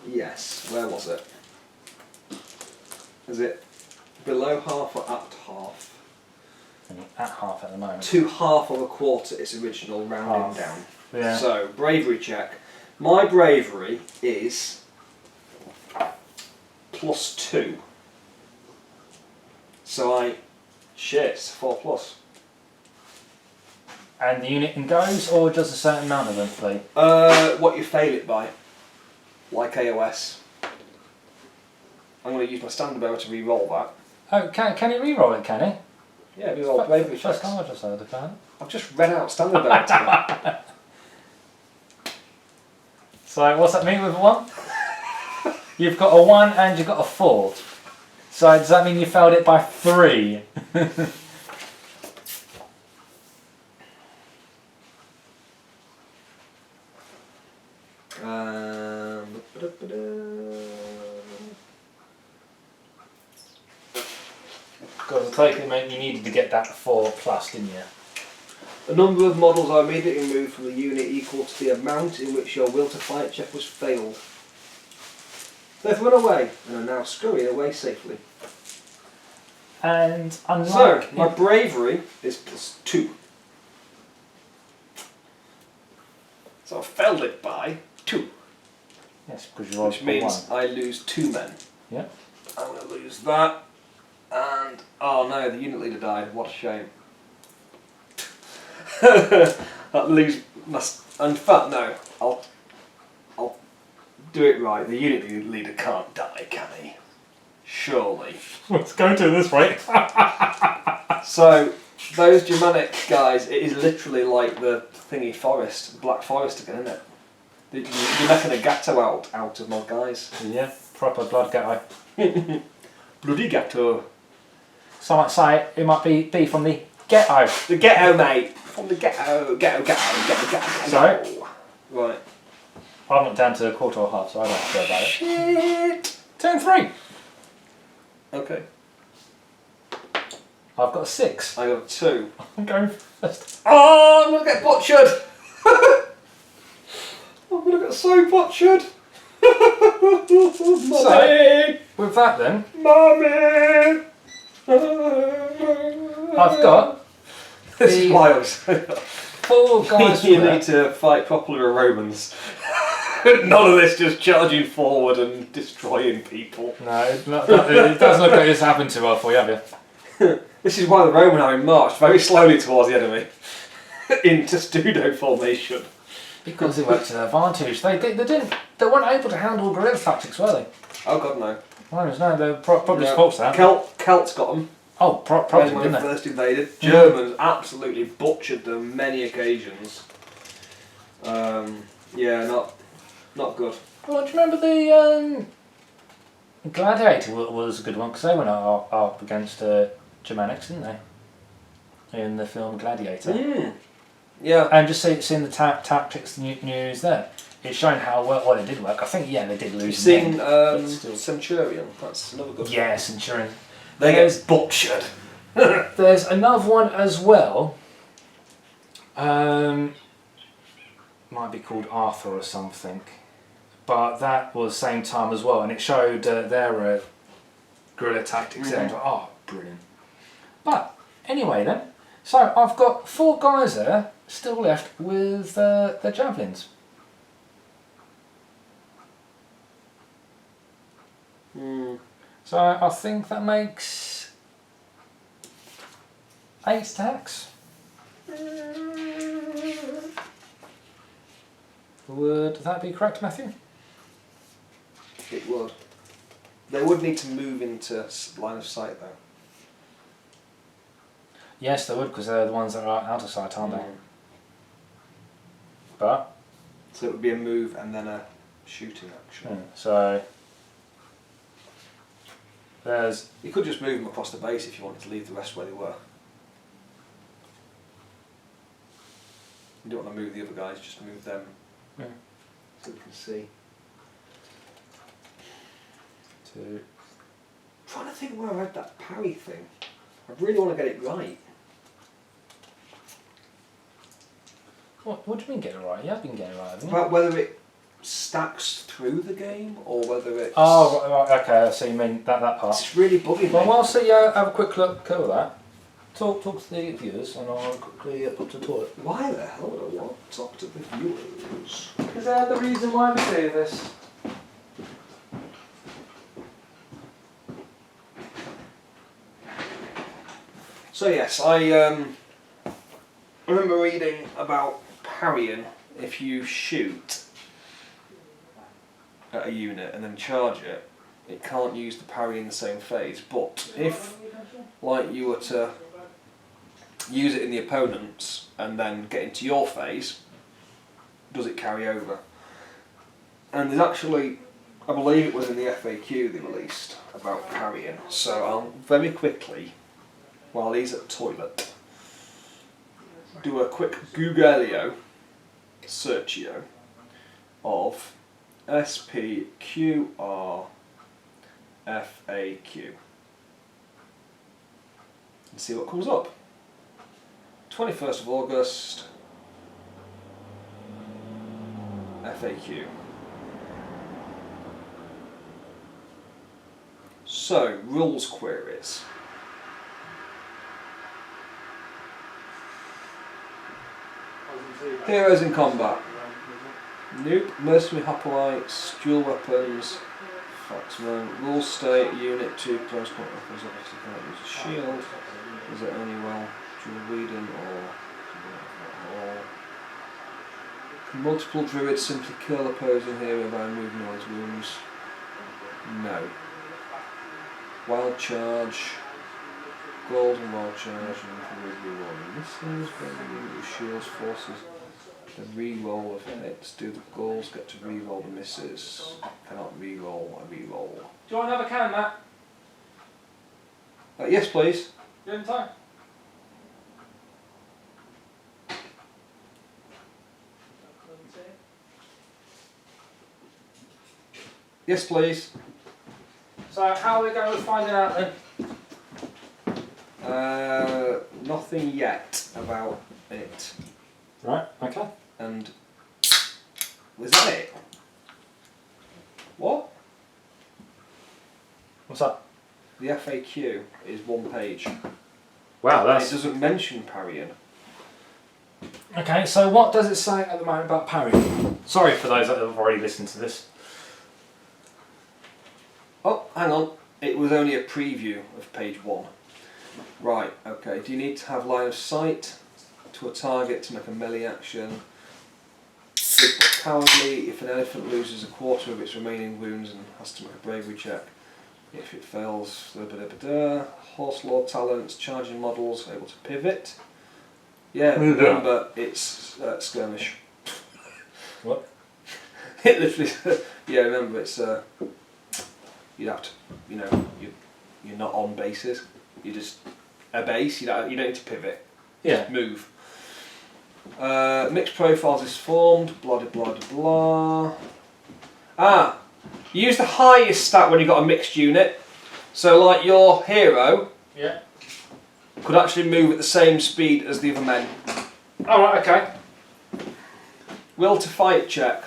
Yes, where was it? Is it below half or at half? And you're at half at the moment. To half of a quarter is original, rounding Half. down. Yeah. So, bravery check. My bravery is +2. So shit, 4+. And the unit goes, or does a certain amount of them play? What you fail it by. Like AOS. I'm going to use my standard bearer to re-roll that. Oh, can he re-roll it, can he? Yeah, re-roll bravery First checks. time I just heard of that. I've just read out standard bearer to me. So what's that mean with a 1? You've got a 1 and you've got a 4. So does that mean you failed it by 3? Because I take it meant you needed to get that 4+, didn't you? A number of models are immediately removed from the unit equal to the amount in which your will to fight check was failed. They've run away and are now scurrying away safely. And So, unlike... my bravery is +2. So I failed it by 2. Yes, because you rolled Which for means 1. I lose 2 men. Yeah. I'm going to lose that. And, oh no, the unit leader died. What a shame. That leaves in fact, no. I'll do it right. The unit leader can't die, can he? Surely. Let's go to this rate. So those Germanic guys, it is literally like the thingy forest, Black Forest again, isn't it? You're making a ghetto out of my guys. Yeah, proper blood ghetto. Bloody ghetto. Some might say it might be from the ghetto. The ghetto, mate. From the ghetto. Sorry? Right. I'm not down to a quarter or half, so I don't care about it. Shit. Turn 3. Okay. I've got a 6. I got a 2. I'm going first. Oh, I'm going to get butchered! I'm going to get so butchered! So, with that then, Mummy! I've got This is wild. 4 guys You from need there. to fight properly with Romans. None of this just charging forward and destroying people. No, it doesn't look like this happened too well for you, have you? This is why the Roman army marched very slowly towards the enemy into studo formation. Because it worked to their advantage. They weren't able to handle guerrilla tactics, were they? Oh god, no. No, they probably No. spoke to that. Celts got them. Oh, probably, When didn't they they? first invaded. Germans absolutely butchered them many occasions. Yeah, not good. Well, do you remember the Gladiator was a good one because they went up against Germanics, didn't they? In the film Gladiator. Yeah. And just seeing the tactics news there, it's showing how well it did work. I think they did lose. You've seen but still. Centurion. That's another good one. Yeah, Centurion. They get butchered. There's another one as well. Might be called Arthur or something, but that was same time as well, and it showed their guerrilla tactics there. And oh, brilliant! But anyway, then, so I've got 4 guys there still left with their javelins. So I think that makes 8 stacks. Would that be correct, Matthew? It would. They would need to move into line of sight though. Yes, they would, because they're the ones that are out of sight, aren't they? But So it would be a move and then a shooting action. so there's You could just move them across the base if you wanted to leave the rest where they were. You don't want to move the other guys, just move them so we can see. 2. I'm trying to think where I read that parry thing. I really want to get it right. What do you mean get it right? You have been getting it right, haven't you? About whether it stacks through the game or whether it's... Oh, right, okay. So you mean that part? It's really bugging Well, me. whilst you have a quick look over that, talk to the viewers, and I'll quickly put to the toilet. Why the hell would I want to talk to the viewers? Because they're the reason why we do this. So yes, I remember reading about parrying. If you shoot at a unit and then charge it, it can't use the parry in the same phase. But if, like, you were to use it in the opponent's and then get into your phase, does it carry over? And there's actually, I believe it was in the FAQ they released about parrying. So I'll very quickly, while he's at the toilet, do a quick Googleo, searchio of SPQR FAQ and see what comes up. 21st of August FAQ. So, rules queries. Heroes in combat. Nope. Mercenary hoplites, dual weapons, Foxman, rule state, unit 2 close combat weapons, obviously can't use a shield. Is it only dual reading or can multiple druids simply kill opposing hero by moving all his wounds? No. Wild charge, golden wild charge, and reroll missiles, shields, forces. The re-roll of hits. Do the goals get to re-roll the misses? Cannot re-roll a re-roll. Do you want another can, Matt? Yes, please. You in time? Yes, please. So how are we going with finding out then? Nothing yet about it. Right, okay. And was that it? What? What's that? The FAQ is 1 page. Wow, And that's... it doesn't mention parrying. Okay, so what does it say at the moment about parrying? Sorry for those that have already listened to this. Oh, hang on. It was only a preview of page 1. Right, okay. Do you need to have line of sight to a target to make a melee action? Big but cowardly if an elephant loses a quarter of its remaining wounds and has to make a bravery check. If it fails, horse lord talents, charging models, able to pivot. Yeah, remember it's skirmish. What? It literally, yeah, remember it's you have to, you're not on bases. You just a base. You don't need to pivot. Yeah. Just move. Mixed profiles is formed. Blah blah blah blah. Ah, you use the highest stat when you got a mixed unit. So like your hero. Yeah. Could actually move at the same speed as the other men. Alright, okay. Will to fight check.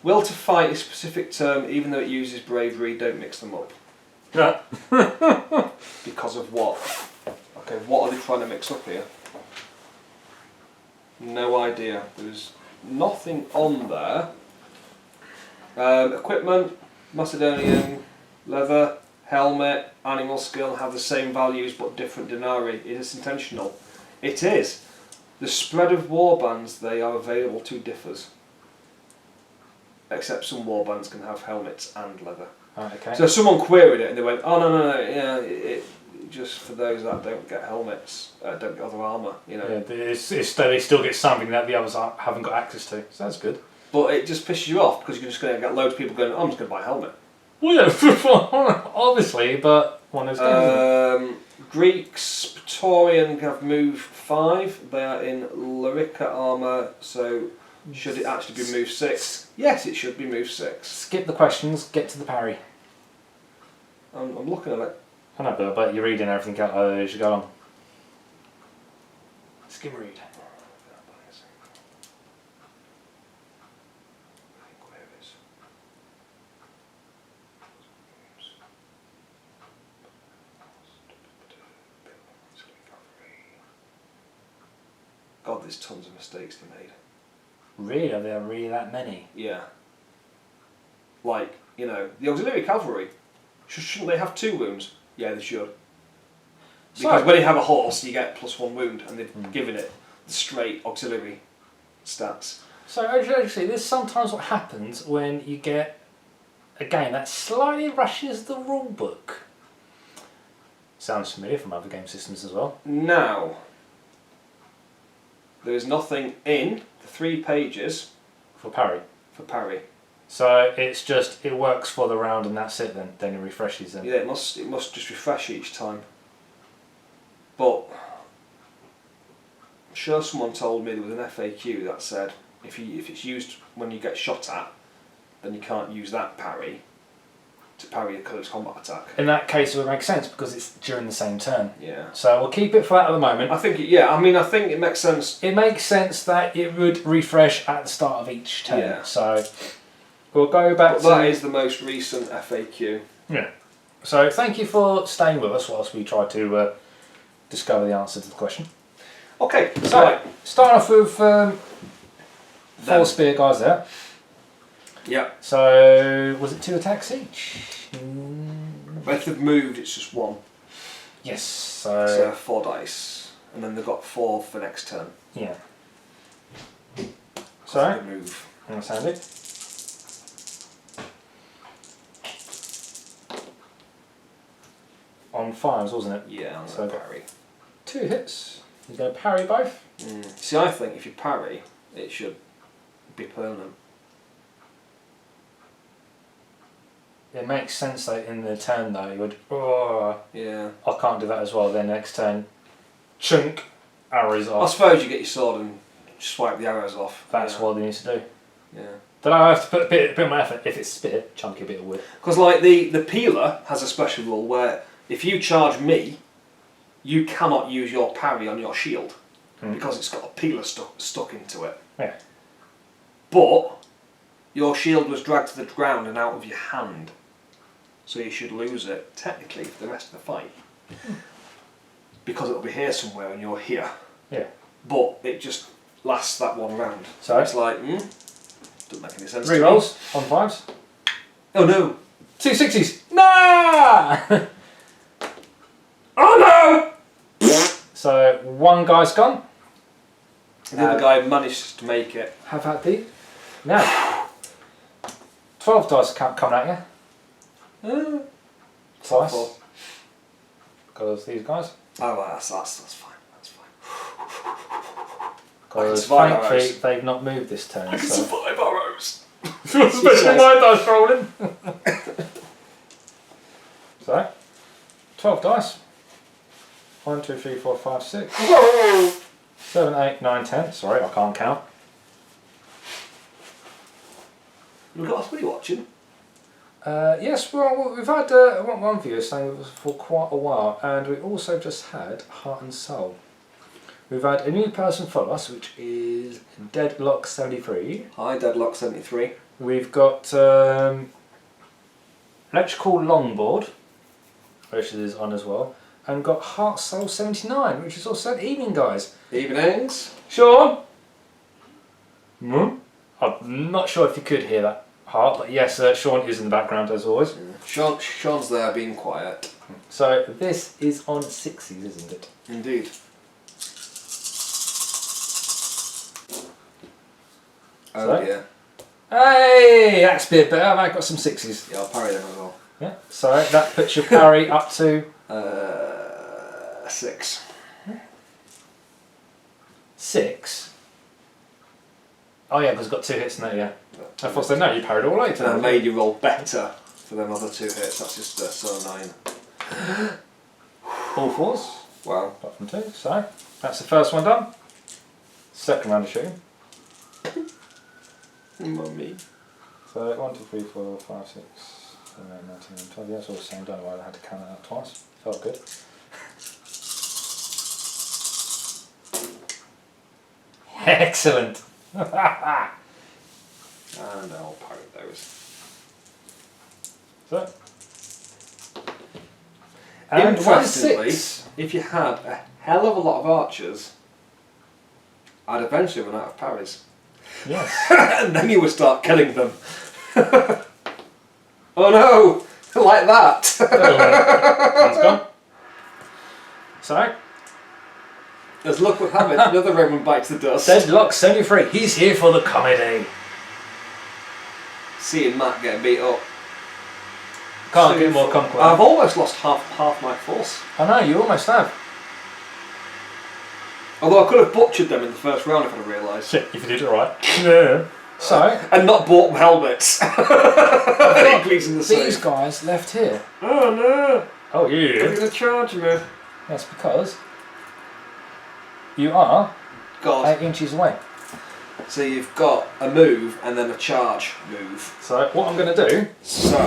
Will to fight is a specific term, even though it uses bravery, don't mix them up. Yeah. Because of what? Okay, what are they trying to mix up here? No idea. There's nothing on there. Equipment, Macedonian, leather, helmet, animal skill have the same values but different denarii. Is this intentional? It is. The spread of warbands they are available to differs. Except some warbands can have helmets and leather. Oh, okay. So someone queried it and they went, oh no, yeah, just for those that don't get helmets, don't get other armour, Yeah, they still get something that the others haven't got access to. So that's good. But it just pisses you off because you're just going to get loads of people going, oh, I'm just going to buy a helmet. Well, yeah, obviously, but one of those games. Greeks, Praetorian have move 5. They are in Lyrica armour, so should it actually be move 6? Yes, it should be move 6. Skip the questions, get to the parry. I'm looking at it. I know, but you're reading everything out as you go along. Skim read. God, there's tons of mistakes they made. Really? Are there really that many? Yeah. Like, the auxiliary cavalry, shouldn't they have 2 wounds? Yeah, they should. Because when you have a horse, you get +1 wound, and they've given it the straight auxiliary stats. So actually, this is sometimes what happens when you get a game that slightly rushes the rule book. Sounds familiar from other game systems as well. Now, there is nothing in the 3 pages For parry. for parry. So it's just, it works for the round and that's it then it refreshes then. Yeah, it must just refresh each time. But I'm sure someone told me there was an FAQ that said if it's used when you get shot at, then you can't use that parry to parry a close combat attack. In that case it would make sense because it's during the same turn. Yeah. So we'll keep it for that at the moment. I think I think it makes sense. It makes sense that it would refresh at the start of each turn. Yeah. So we'll go back to... That is the most recent FAQ. Yeah. So thank you for staying with us whilst we try to discover the answer to the question. Okay, So, right. starting off with 4 spear guys there. Yeah. So, was it 2 attacks each? If they've moved, it's just 1. Yes, So 4 dice. And then they've got 4 for next turn. yeah. So So, move. that's handy. On 5s, wasn't it? Yeah, I'm So going to parry. 2 hits. You're going to parry both? See, I think if you parry, it should be permanent. It makes sense that in the turn though, you would, oh, Yeah. I can't do that as well. Then next turn, chunk, arrows I off. suppose you get your sword and swipe the arrows off. That's what they need to do. Yeah. Then I have to put a bit of my effort. If it's spit, chunky bit of wood. Because like the peeler has a special rule where if you charge me, you cannot use your parry on your shield because it's got a peeler stuck into it. Yeah. But your shield was dragged to the ground and out of your hand, so you should lose it technically for the rest of the fight because it'll be here somewhere and you're here. Yeah. But it just lasts that one round. So it's like, doesn't make any sense. 3 to rolls on 5s. Me. Oh no! 2 6s. Nah! Oh no! So 1 guy's gone. The other guy managed to make it. Have at thee. Now, 12 dice coming at you. Twice. Because these guys. Oh, well, that's fine. That's fine. Because survive thankfully arrows. they've not moved this turn. I can So. survive arrows. Especially my dice rolling. So, 12 dice. 1, 2, 3, 4, 5, 6. 7, 8, 9, 10. Sorry, I can't count. We've got somebody watching. Yes, well, we've had one viewer saying with us for quite a while, and we also just had Heart and Soul. We've had a new person follow us, which is Deadlock73. Hi, Deadlock73. We've got Electrical Longboard, which is on as well, and got Heart Soul 79, which is also an evening, guys. Evenings. Sean? I'm not sure if you could hear that heart, but yes, Sean is in the background as always. Sean's there being quiet. So this is on 6s, isn't it? Indeed. Oh So? dear. Hey, that's a bit better. I've got some 6s. Yeah, I'll parry them as well. Yeah. So that puts your parry up to 6. 6. Oh yeah, because I've got 2 hits in there, yeah. I thought so, no, you parried all later. And I made you roll better for them other 2 hits. That's just so 9. All 4s, Wow. apart from 2. So that's the first one done. Second round of shooting. Mummy. So 1, 2, 3, 4, 5, 6, 7, 8, 9, 10, 12. Yeah, it's all the same. Don't know why I had to count that out twice. Felt good. Excellent. And I'll parry those. So. And Interestingly, 1/6. if you had a hell of a lot of archers, I'd eventually run out of parries. Yes. And then you would start killing them. Oh no! Like that! One's gone. So, As luck would have it, another Roman bites the dust. Deadlock 73. He's here for the comedy. Seeing Matt getting beat up. Can't get more comfortable. I've almost lost half my force. I know, you almost have. Although I could have butchered them in the first round if I'd have realised. Shit, if you did it right. Yeah. So, And not bought them helmets. Very pleasing to see. these guys left here. Oh no! Oh You're yeah. going to charge me. That's because you are God. 8 inches away. So you've got a move and then a charge move. So what I'm going to do, So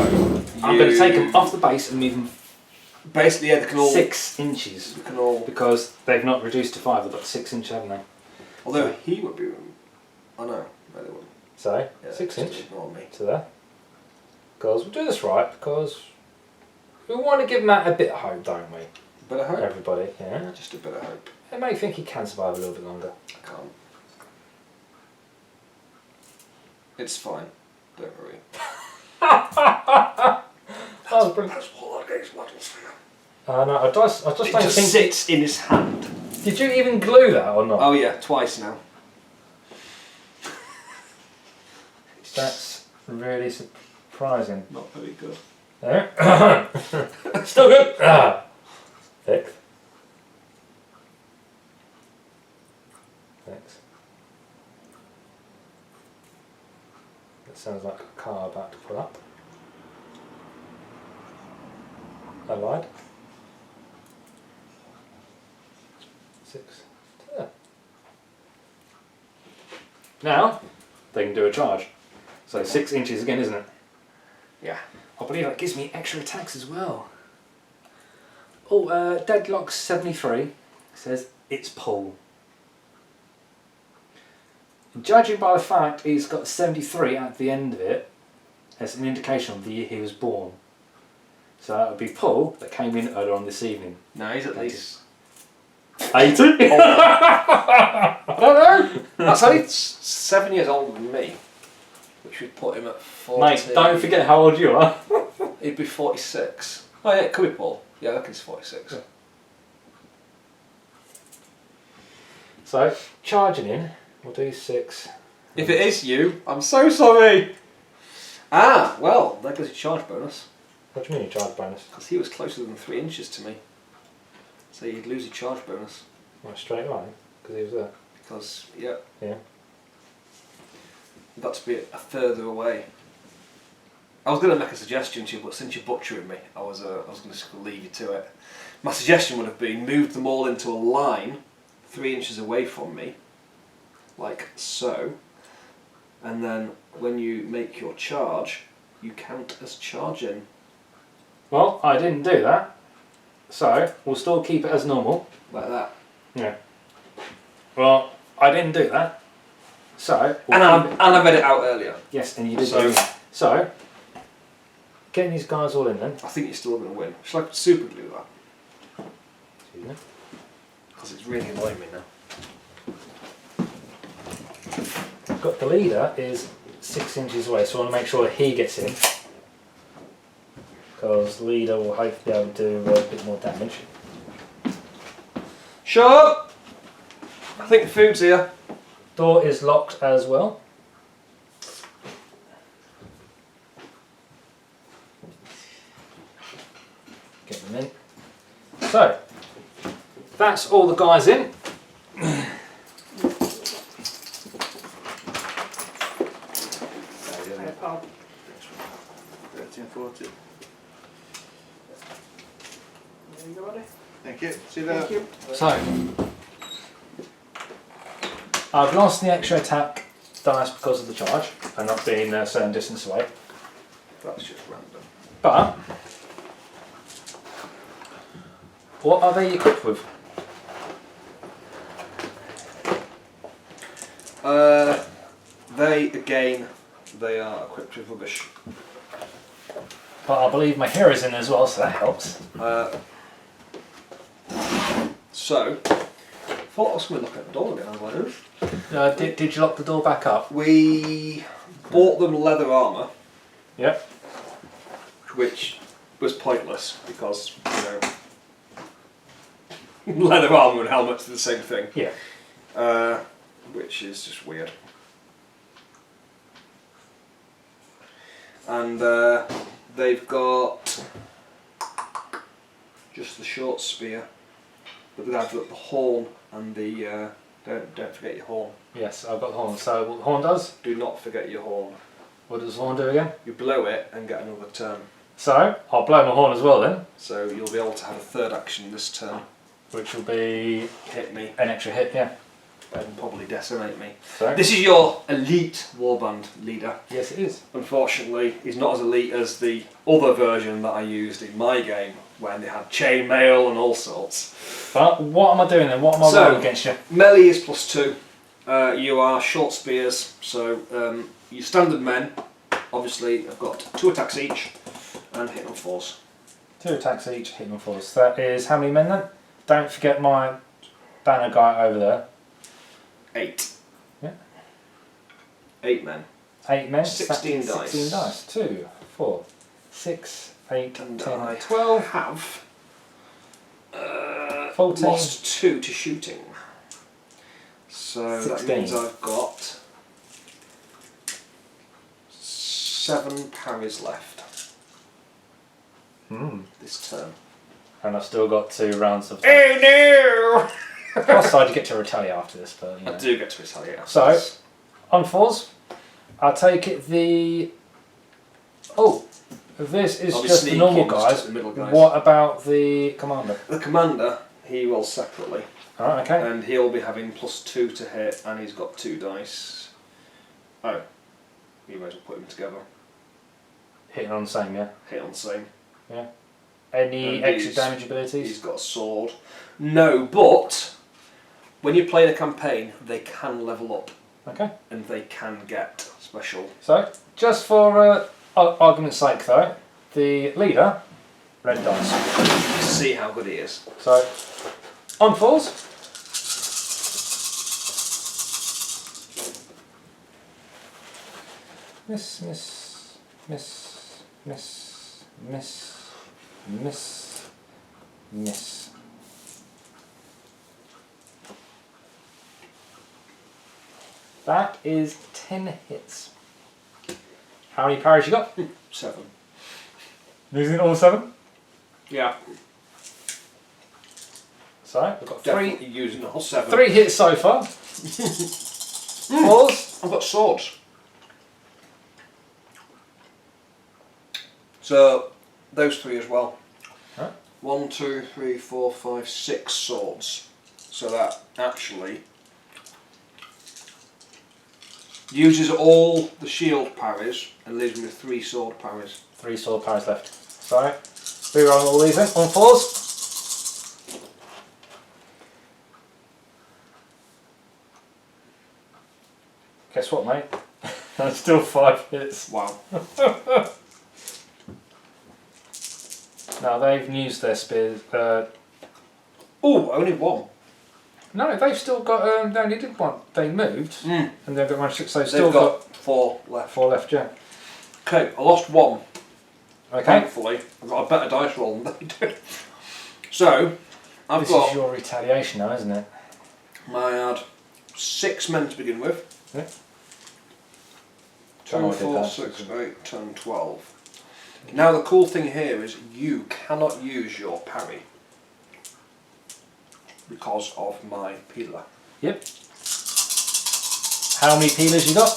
I'm going to take them off the base and move them Basically, yeah, they can all. 6 inches. They can all. Because they've not reduced to 5, they've got 6 inch, haven't they? Although he would be. Oh no, they wouldn't. So, Yeah, 6 just inch ignore me. to there. Because we'll do this right, because we want to give Matt a bit of hope, don't we? Bit of hope. Everybody, yeah. Yeah, just a bit of hope. It may think he can survive a little bit longer. I can't. It's fine. Don't worry. Oh, brilliant. That's what that game's models for. No, I just It don't just think. sits in his hand. Did you even glue that or not? Oh yeah, twice now. That's really surprising. Not very good. Yeah. Still good. Six. That sounds like a car about to pull up. I lied. 6. There. Now they can do a charge. So 6 inches again, isn't it? Yeah. I believe that gives me extra attacks as well. Oh, Deadlock 73 says it's Paul. Judging by the fact he's got 73 at the end of it, that's an indication of the year he was born. So that would be Paul that came in earlier on this evening. No, he's at least 80? I don't know. That's only 7 years older than me, which would put him at 40. Mate, don't forget how old you are. He'd be 46. Oh yeah, it could be Paul. Yeah, I reckon he's 46. Yeah. So, charging in, we'll do 6. If it is you, I'm so sorry. Ah, well, there goes your charge bonus. What do you mean your charge bonus? Because he was closer than 3 inches to me. So you'd lose your charge bonus. Well, straight away, because he was there. Because, yeah. Yeah. You've got to be a further away. I was going to make a suggestion to you, but since you're butchering me, I was going to just leave you to it. My suggestion would have been move them all into a line 3 inches away from me, like so, and then when you make your charge, you count as charging. Well, I didn't do that, so we'll still keep it as normal. Like that. Yeah. Well, I didn't do that, so... And I read it out earlier. Yes, and you did So- do that. So, getting these guys all in then. I think you're still going to win. Shall I super glue that? Excuse me. Because it's really annoying me now. Got the leader is 6 inches away, so I want to make sure he gets in. Because the leader will hopefully be able to do a bit more damage. Shut up! I think food's here. Door is locked as well. Get them in. So, that's all the guys in. Pal. 13, 14. There you go, buddy. Thank you. See you later. Thank you. So, I've lost the extra attack dice because of the charge and not being a certain distance away. That's just random. But, what are they equipped with? They are equipped with rubbish. But I believe my hero's in as well, so that helps. So, thought I was going to look at the door again. I was like, Did you lock the door back up? we bought them leather armour, Yep. which was pointless because, leather armour and helmets are the same thing. Yeah. Which is just weird. And they've got just the short spear, but they have the horn and the don't forget your horn. Yes, I've got the horn. So what the horn does? Do not forget your horn. What does the horn do again? You blow it and get another turn. So I'll blow my horn as well then, So you'll be able to have a third action this turn. which will be Hit me an extra hit. Yeah. and probably decimate me. So This is your elite warband leader. yes, it is. Unfortunately, he's not as elite as the other version that I used in my game when they had chainmail and all sorts. But what am I doing then? What am I So- rolling against you? Melee is +2. You are short spears, so your standard men obviously have got 2 attacks each and hit on 4s. 2 attacks each, hitting on 4s. That is how many men then? Don't forget my banner guy over there. 8. Yeah. 8 men. 8 men. 16 that's dice. 16 dice. 2, 4, 6, 8, And 10, I 12, have 14. lost 2 to shooting. So 16. that means I've got 7 parries left this turn. And I've still got 2 rounds of. Oh Plus, I get to retaliate after this, but you no! know. I do get to retaliate after So- this. On 4s, I'll take it the. Oh, this is I'll be just the sneaky normal and just guys. take the middle guys. What about the commander? The commander, he rolls separately. Alright, okay. And he'll be having +2 to hit, and he's got 2 dice. Oh. You might as well put them together. Hitting on the same, yeah? Hit on the same. Yeah. Any And extra he's- damage abilities? He's got a sword. No, but when you play in a campaign, they can level up Okay. and they can get special. So, just for argument's sake though, the leader, red dice. See how good he is. So, on falls. Miss, miss, miss, miss, miss, miss, miss. That is 10 hits. How many parries you got? 7. Losing all 7? Yeah. So, we've got Definitely using all 7. 3 hits so far. Falls. I've got swords. So, those 3 as well. Huh? 1, 2, 3, 4, 5, 6 swords. So that actually uses all the shield parries and leaves me with 3 sword parries. 3 sword parries left. So, reroll all these then. On falls. Guess what, mate? That's still 5 hits. Wow. Now they've used their spears. Oh, only 1. No, they've still got. They only did 1. They moved, and they've got 1 6. So they've still They've got 4 left. 4 left. Yeah. Okay, I lost 1. Okay. Thankfully, I've got a better dice roll than they do. So, I've This got. is your retaliation now, isn't it? I had 6 men to begin with. Yeah. 2, Oh, I did 4, that. 6, 8, 10, 12. Now the cool thing here is you cannot use your parry because of my peeler. Yep. How many peelers you got?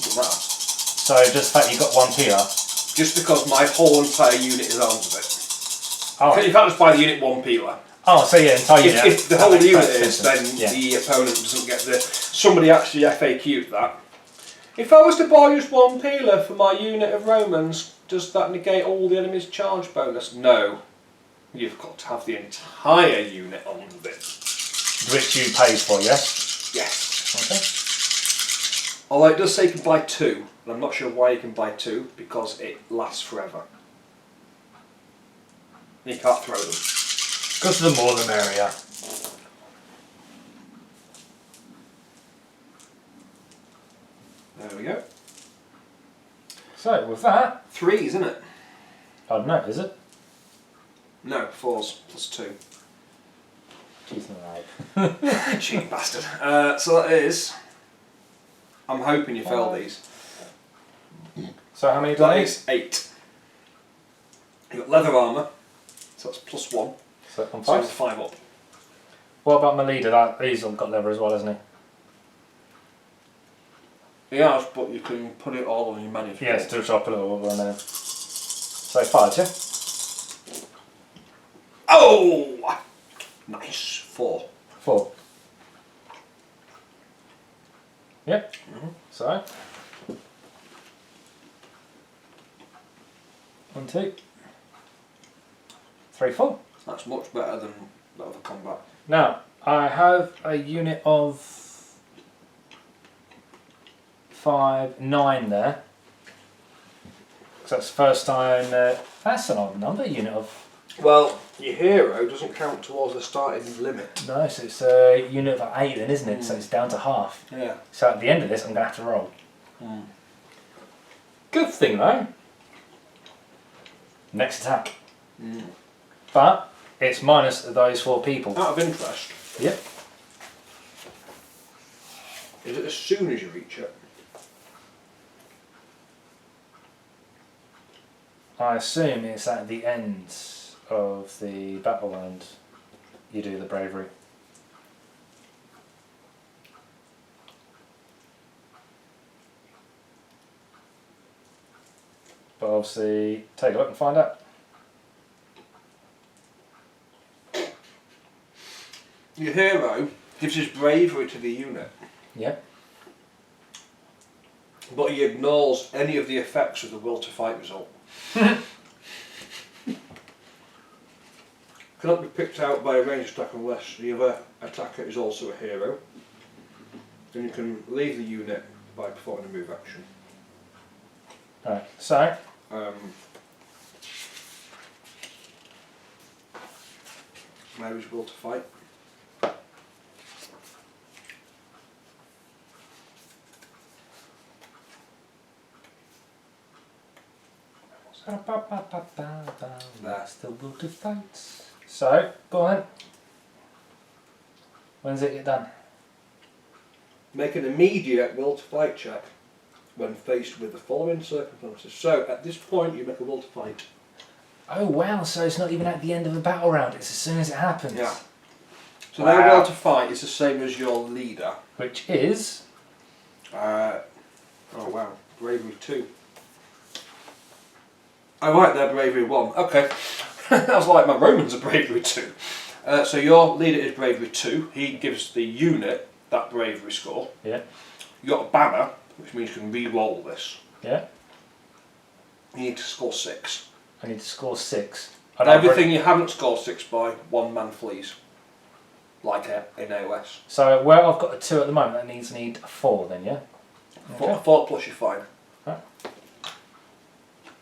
Doesn't matter. So just the fact you got 1 peeler. Just because my whole entire unit is armed with it. Oh. You can't just buy the unit 1 peeler. Oh, so yeah, entire unit. If the That whole makes unit perfect is, sense. then Yeah. the opponent doesn't get the. Somebody actually FAQ'd that. If I was to buy just 1 peeler for my unit of Romans, does that negate all the enemy's charge bonus? No. You've got to have the entire unit on with it. Which you paid for, yes? Yes. Okay. Although it does say you can buy 2, and I'm not sure why you can buy 2, because it lasts forever. You can't throw them. Because the more the merrier. There we go. So with that, 3, isn't it? I don't know, is it? No, 4s plus 2. Jeez, no. Cheeky bastard. So that is. I'm hoping you fail these. So how many That dice? is 8. You've got leather armour, so that's plus 1. So on So 5. 5 up. What about my leader? He's got leather as well, hasn't he? Yes, but you can put it all on your manuscript. Yes, do chop a little one there. So 5, yeah? Oh! Nice. 4. 4. Yep. So 1, 2, 3, 4. That's much better than that other combat. Now I have a unit of 5, 9 there. So that's the first time. That's an odd number. Unit of Well, your hero doesn't count towards the starting limit. no, so it's a unit of 8 then, isn't it? So it's down to half. Yeah. So at the end of this, I'm going to have to roll. Good thing though. Next attack. But it's minus those 4 people. Out of interest, Yep. is it as soon as you reach it? I assume it's at the end of the battle round you do the bravery. But obviously, take a look and find out. Your hero gives his bravery to the unit. Yeah. but he ignores any of the effects of the will to fight result. Cannot be picked out by a ranged attack unless the other attacker is also a hero. Then you can leave the unit by performing a move action. Right, so Mary's will to fight. That's the will to fight. So, go on. When's it get done? Make an immediate will to fight check when faced with the following circumstances. So, at this point, you make a will to fight. Oh wow, so it's not even at the end of a battle round, it's as soon as it happens. Yeah. So Wow. their will to fight is the same as your leader. Which is? Oh wow, bravery 2. Oh right, they're bravery 1. Okay. I was like, my Romans are bravery 2. So your leader is bravery 2. He gives the unit that bravery score. Yeah. You got a banner, which means you can re-roll this. Yeah. You need to score 6. I need to score 6. Everything you haven't scored 6 by, 1 man flees. Like in AOS. So where I've got a 2 at the moment, that needs need a 4 then, yeah? 4 plus you're fine. Right.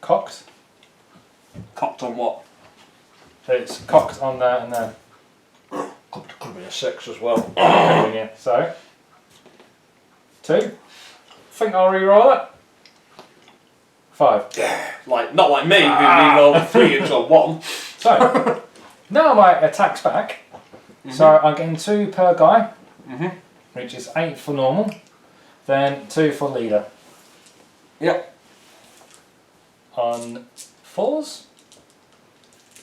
Cocked. Cocked on what? So it's cocked on there and there. Could be a 6 as well. Yeah. So 2. Think I'll re-roll it. 5. Yeah, like not like me, who re-rolled 3 into a 1. So now my attack's back. So I'm getting 2 per guy, which is 8 for normal, then 2 for leader. Yep. On 4s,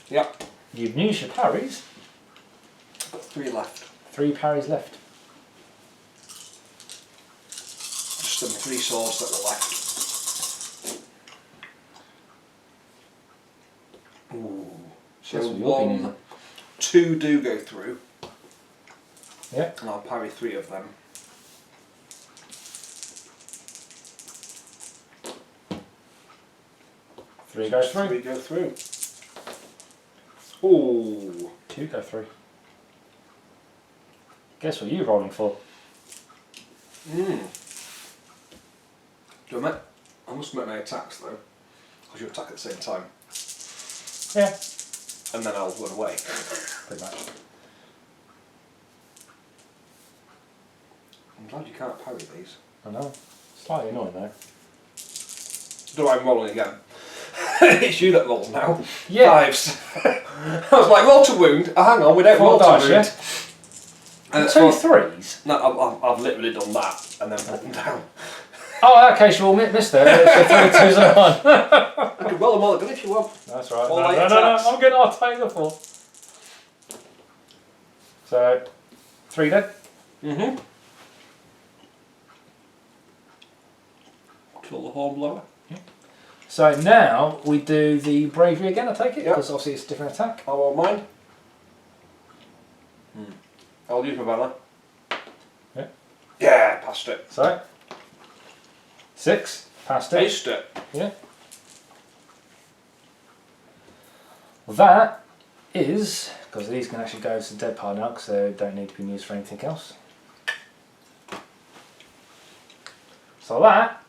Yep. you've used your parries. Got 3 left. 3 parries left. Just them 3 swords that were left. Ooh. So Guess what you'll be 1, using. 2 do go through. Yeah. And I'll parry 3 of them. Three go through. 3 go through. Ooh. 2 go through. Guess what you're rolling for? Do I must make my attacks though, because you attack at the same time. Yeah. And then I'll run away. Pretty much. I'm glad you can't parry these. I know. Slightly annoying though. Do I'm rolling again? It's you that rolls now. Yeah. 5s. I was like, roll to wound. Oh, hang on, we don't 4 roll dice, to wound. yeah? 2 3s? No, I've literally done that and then put them down. Oh, okay, you all missed it. So 3 2s and a 1. You can roll them all again if you want. That's right. All No, eight no, attacks. I'm good. I'll take the 4. So 3 dead. Kill the hornblower. So now we do the bravery again, I take it? Yep. Because obviously it's a different attack. I won't mind. I'll use my banner. Yeah. Yeah, passed it. So 6, passed it. Aced it. Yeah. Well, that is, because these can actually go to the dead pile now because they don't need to be used for anything else. So that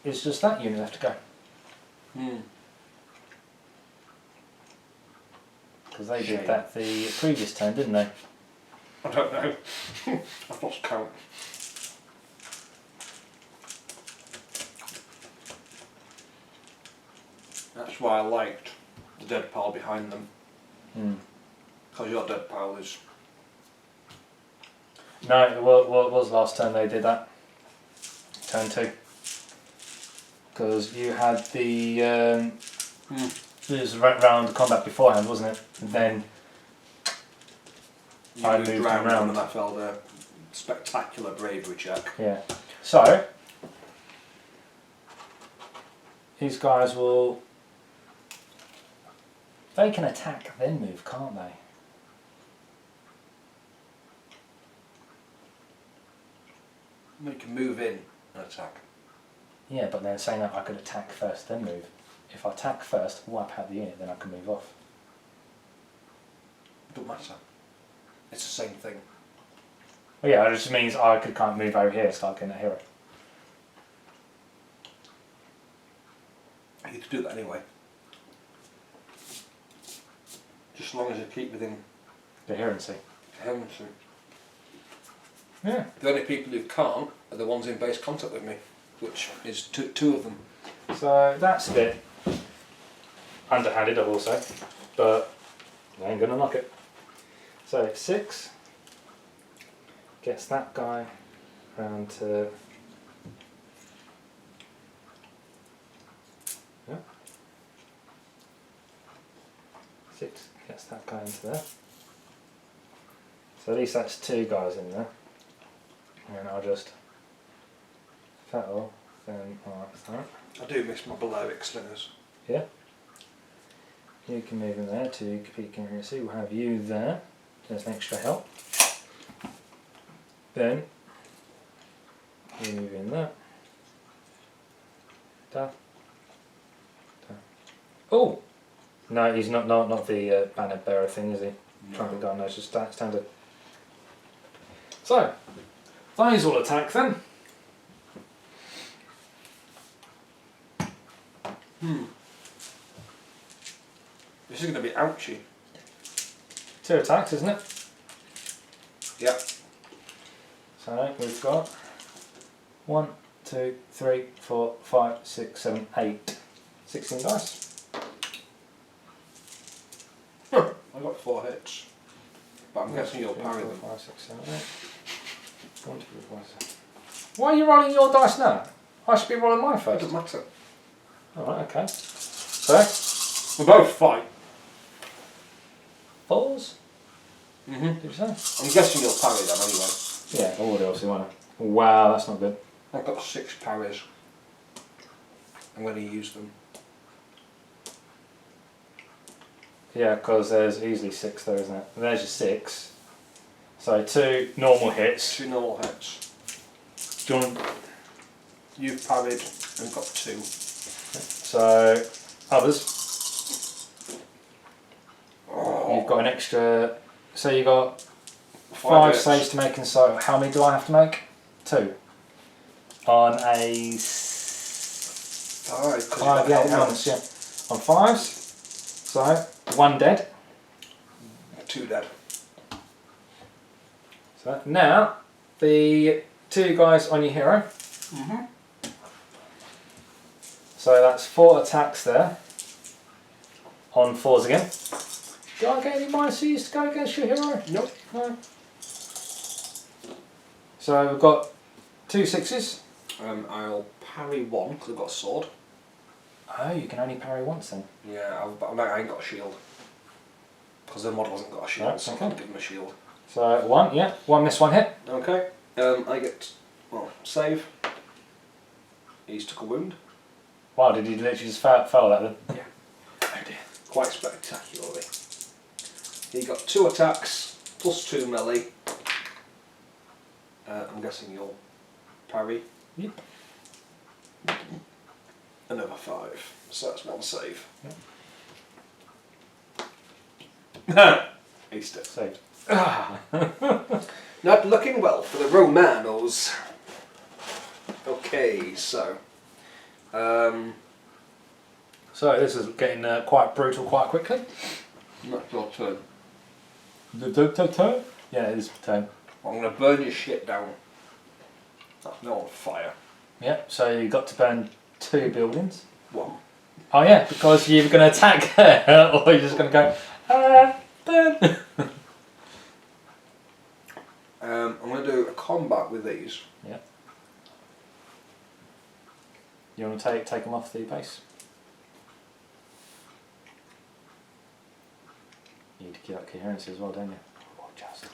is just that unit left to go. Because they Shame. did that the previous turn, didn't they? I don't know. I've lost count. That's why I liked the dead pile behind them. Because your dead pile is... No, it was last turn they did that. Turn 2. Because you had the... It was round combat beforehand, wasn't it? And then I moved around. And I felt a spectacular bravery check. Yeah. So these guys will. They can attack then move, can't they? You can move in and attack. Yeah, but then saying that I could attack first, then move. If I attack first, wipe out the unit, then I can move off. It doesn't matter. It's the same thing. Well, yeah, it just means I can't move over here and start getting a hero. You could do that anyway. Just as long as you keep within Coherency. coherency. Yeah. The only people who can't are the ones in base contact with me, which is two of them. So that's a bit underhanded, I will say, but I ain't gonna knock it. So 6 gets that guy round to. Yeah. 6 gets that guy into there. So at least that's 2 guys in there. And I'll just fettle, then like that. I do miss my Balearic slingers. Yeah. You can move in there to compete coherency. We'll have you there. There's an extra help. Then you move in there. Da. Da. Oh! No, he's not the banner bearer thing, is he? Trumpet guy, no, it's just standard. So, those will attack then. This is going to be ouchy. 2 attacks, isn't it? Yeah. So we've got 1, 2, 3, 4, 5, 6, 7, 8. 16 dice. I got 4 hits. But I'm guessing you'll parry them. 5, 6, 7, 8. 1, 2, 3, 4, 5, 6. Why are you rolling your dice now? I should be rolling mine It first. doesn't matter. Alright, okay. So, We both fight. 4s? Mm-hmm. Did you say? I'm guessing you'll parry them anyway. Yeah, I would obviously want to. Wow, that's not good. I've got 6 parries. I'm going to use them. Yeah, because there's easily 6 there, isn't it? And there's your 6. So 2 normal hits. 2 normal hits. Do you want? You've parried and got 2. So others. You've got an extra. So you got 5 hits. saves to make, and so how many do I have to make? 2. On a 5, yeah, once, yeah. On 5s. So 1 dead. 2 dead. So now the 2 guys on your hero. Mm-hmm. So that's 4 attacks there. On 4s again. Do I get any minuses to go against your hero? Nope. No. So we've got 2 6s. I'll parry 1 because I've got a sword. Oh, you can only parry once then. Yeah, but I ain't got a shield. Because the model hasn't got a shield, Right, so I okay. can't give him a shield. So 1, yeah. 1 miss, 1 hit. Okay. I get, save. He's took a wound. Wow, did he literally just fail that then? Yeah. Oh dear. Quite spectacularly. He got 2 attacks, plus 2 melee. I'm guessing you'll parry. Yep. Another 5. So that's 1 save. He's dead. Saved. Not looking well for the Romanos. Okay, so. So this is getting quite brutal quite quickly. Not your turn. Yeah, it is turn. I'm going to burn your shit down. That's no on fire. Yeah, so you got to burn 2 buildings. 1. Oh yeah, because you're going to attack her, or you're just going to go, burn. I'm going to do a combat with these. Yeah. You want to take them off the base? You need to keep that coherency as well, don't you? Oh, just.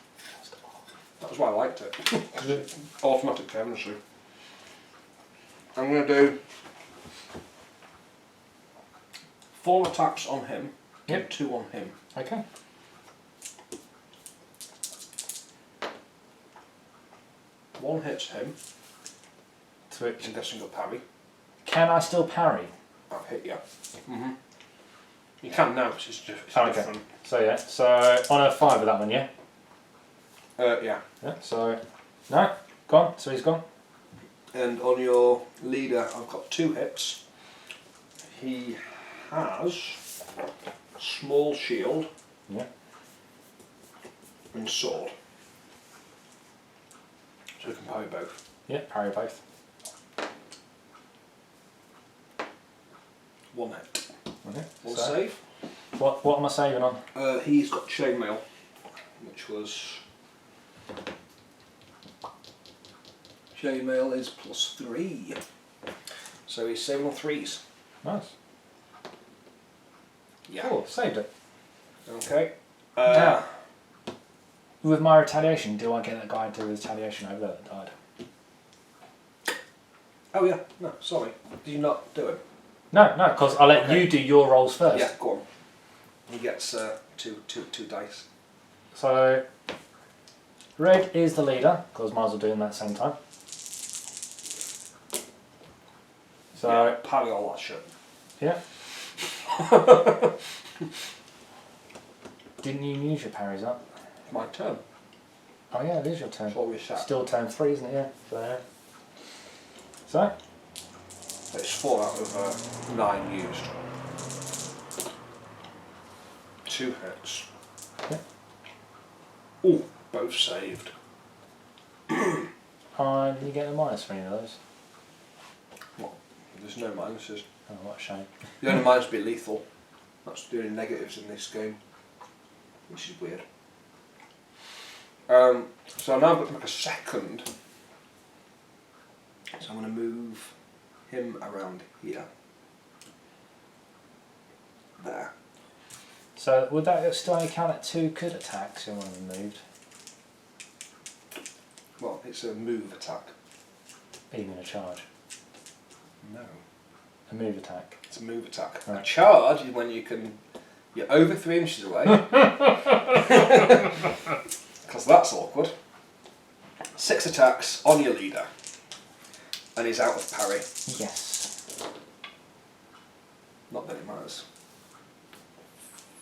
That's why I liked it. Because it's automatic chemistry. I'm going to do 4 attacks on him. Yep. And 2 on him. Okay. One hits him. To which, I'm guessing you'll parry. can I still parry? I've hit you. You can now, it's just Okay. different. So yeah, so on a 5 with that one, yeah? Yeah. Yeah, so, no, gone, so he's gone. And on your leader, I've got 2 hits. He has small shield Yeah. and sword. So we can parry both. Yeah, parry both. 1 hit. Okay. One So, save. what am I saving on? He's got chainmail, which was... Chainmail is +3. So he's saving on 3s. Nice. Yeah. Cool, saved it. Okay. Now, with my retaliation, do I get that guy to do retaliation over there that died? Oh yeah, no, sorry. Did you not do it? No, because I'll let Okay. you do your rolls first. Yeah, go on. He gets two dice. So, red is the leader, because might as well do them at the same time. So, Yeah, parry all that shit. yeah. Didn't you use your parries up? My turn. Oh yeah, it is your turn. That's what we sat. Still turn 3, isn't it? Yeah. So, It's 4 out of 9 used. 2 hits. Yeah. Ooh, both saved. did you get a minus for any of those? Well, there's no minuses. Oh, what a shame. The only minus would be lethal. That's the only negatives in this game, which is weird. So now I'm going to make a second. So I'm going to move him around here. There. So, would that still only count at 2 could attacks in one of them moved? Well, it's a move attack. Even a charge? No. A move attack. It's a move attack. Right. A charge is when you're over 3 inches away. Because that's awkward. 6 attacks on your leader. And he's out of parry. Yes. Not that it matters.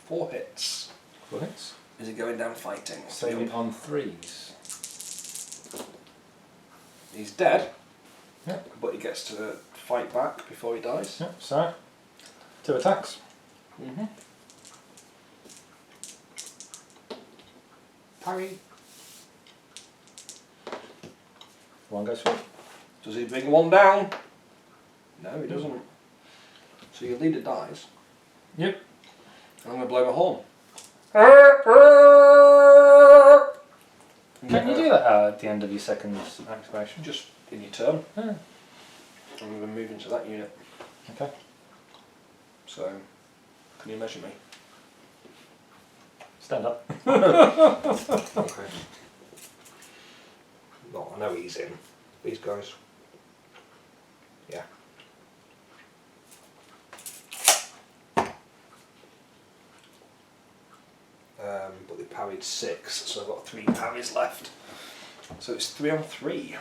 4 hits. Bullets. Is he going down fighting? Saving on 3s. He's dead. Yep. But he gets to fight back before he dies. Yep, so 2 attacks. Mm-hmm. Parry. 1 goes through. Does he bring 1 down? No, he doesn't. So your leader dies. Yep. And I'm going to blow my horn. Can you do that at the end of your second activation? Just in your turn. Yeah. I'm going to move into that unit. Okay. So, can you measure me? Stand up. Okay. No, I know he's in. These guys. Yeah. But they parried 6, so I've got 3 parries left. So it's 3 on 3.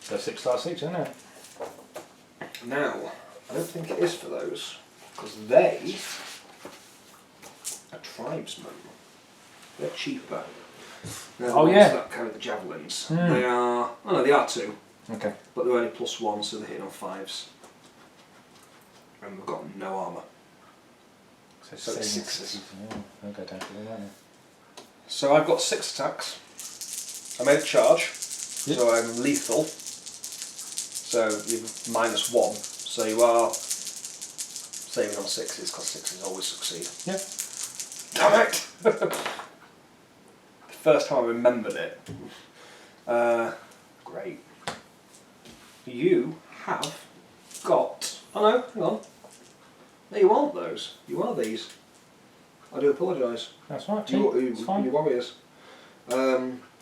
So 6/6, isn't it? Now, I don't think it is for those, because they are tribesmen. They're cheaper. They're the Oh, ones yeah. that carry the javelins. Mm. They are. Oh no, they are 2, Okay. but they're only +1, so they're hitting on 5s. And we've got no armour. So it's 6s. I'll go down for them, won't So I've got 6 attacks. I made a charge, Yep. so I'm lethal. So you're -1. So you are saving on 6s, because 6s always succeed. Yep. Damn it! The first time I remembered it. Great. You have got... Oh no, hang on. No, you aren't those. You are these. I do apologise. That's right, You warriors.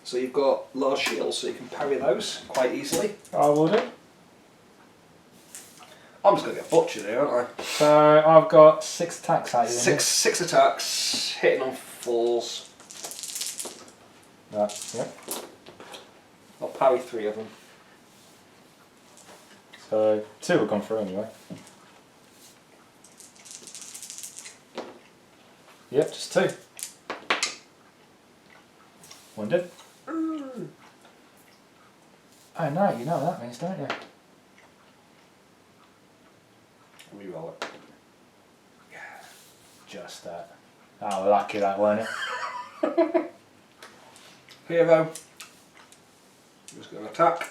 So you've got large shields, so you can parry those quite easily. I will do. I'm just going to get butchered here, aren't I? So I've got 6 attacks at you. Six attacks, hitting on 4s. Right, yep. I'll parry 3 of them. So 2 have gone through anyway. Yep, just 2. 1 did. Oh no, you know what that means, don't you? Reroll it. Just that. Oh, lucky that, weren't it? Hero. Just going to attack.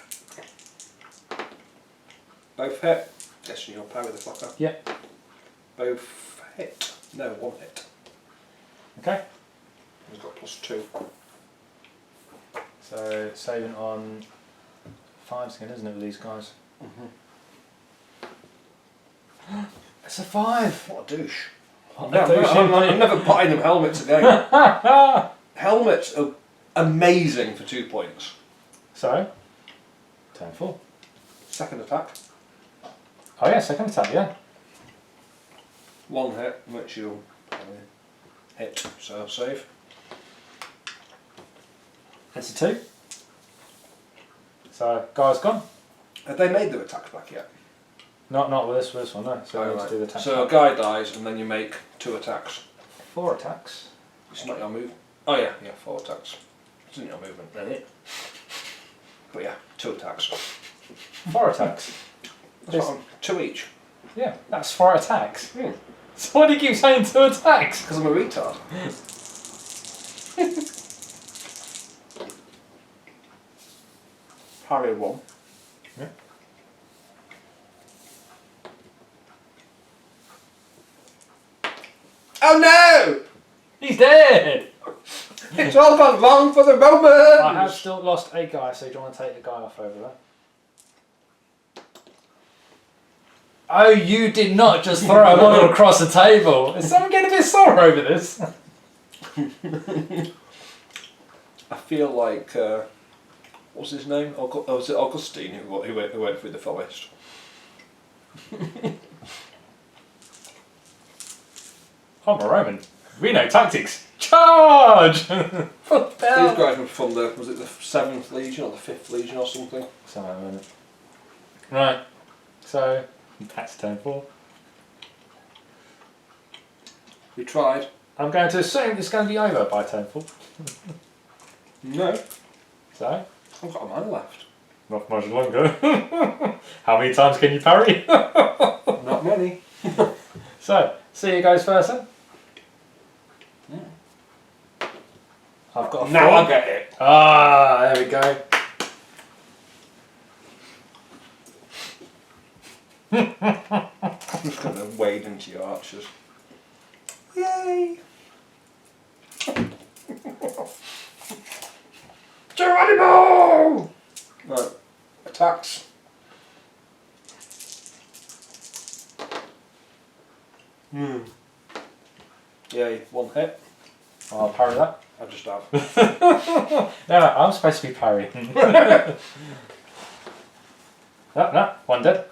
Both hit. Guessing you'll parry the fucker. Yep. Both hit. No, 1 hit. Okay. He's got +2. So saving on 5 again, isn't it, with these guys? It's a 5! What a douche. What No, a douche. I'm never buying them helmets again. Helmets are amazing for 2 points. So, turn 4. Second attack. Oh yeah, second attack, yeah. 1 hit, which you'll hit, so save. It's a 2. So, guy's gone. Have they made their attacks back yet? Not with this one, no. So, we need to do the attack. So a guy dies and then you make 2 attacks. 4 attacks. It's not your move. Oh yeah, 4 attacks. It's not your movement, really. But yeah, 2 attacks. 4 attacks. That's what 2 each. Yeah, that's 4 attacks. So why do you keep saying 2 attacks? Because I'm a retard. Parry 1. Yeah. Oh no! He's dead! It's all gone wrong for the Romans! I have still lost a guy, so do you want to take the guy off over there? Oh, you did not just throw a model across the table. Is someone getting a bit sore over this? I feel like, what's his name? Was it Augustine who went through the forest? I'm a Roman. We know tactics. Charge! These guys were from was it the 7th Legion or the 5th Legion or something? Something like that. Right. So, that's turn 4. We tried. I'm going to assume it's going to be over by turn 4. No. So? I've got a man left. Not much longer. How many times can you parry? Not many. So, see who goes first then? I've got a 4. Now I get it. Ah, there we go. I'm just going to wade into your archers. Yay! Geronimo! Right, attacks. Yay, 1 hit. I'll parry that. I just have. No, I'm supposed to be parrying. No, 1 dead.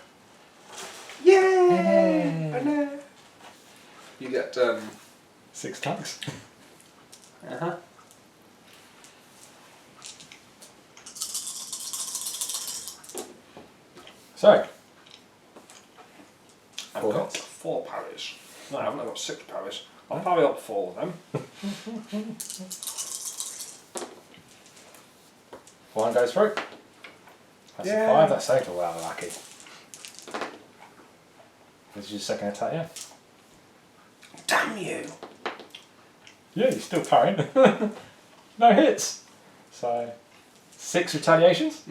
Yay! I know. You get 6 attacks. So, I've 4 got hits. 4 parries. No, I haven't. I've got 6 parries. I'll parry up 4 of them. 1 goes through. That's Yeah. a 5. That's saved. Wow, lucky. This is your second attack, yeah? Damn you! Yeah, you're still parrying. No hits. So, 6 retaliations.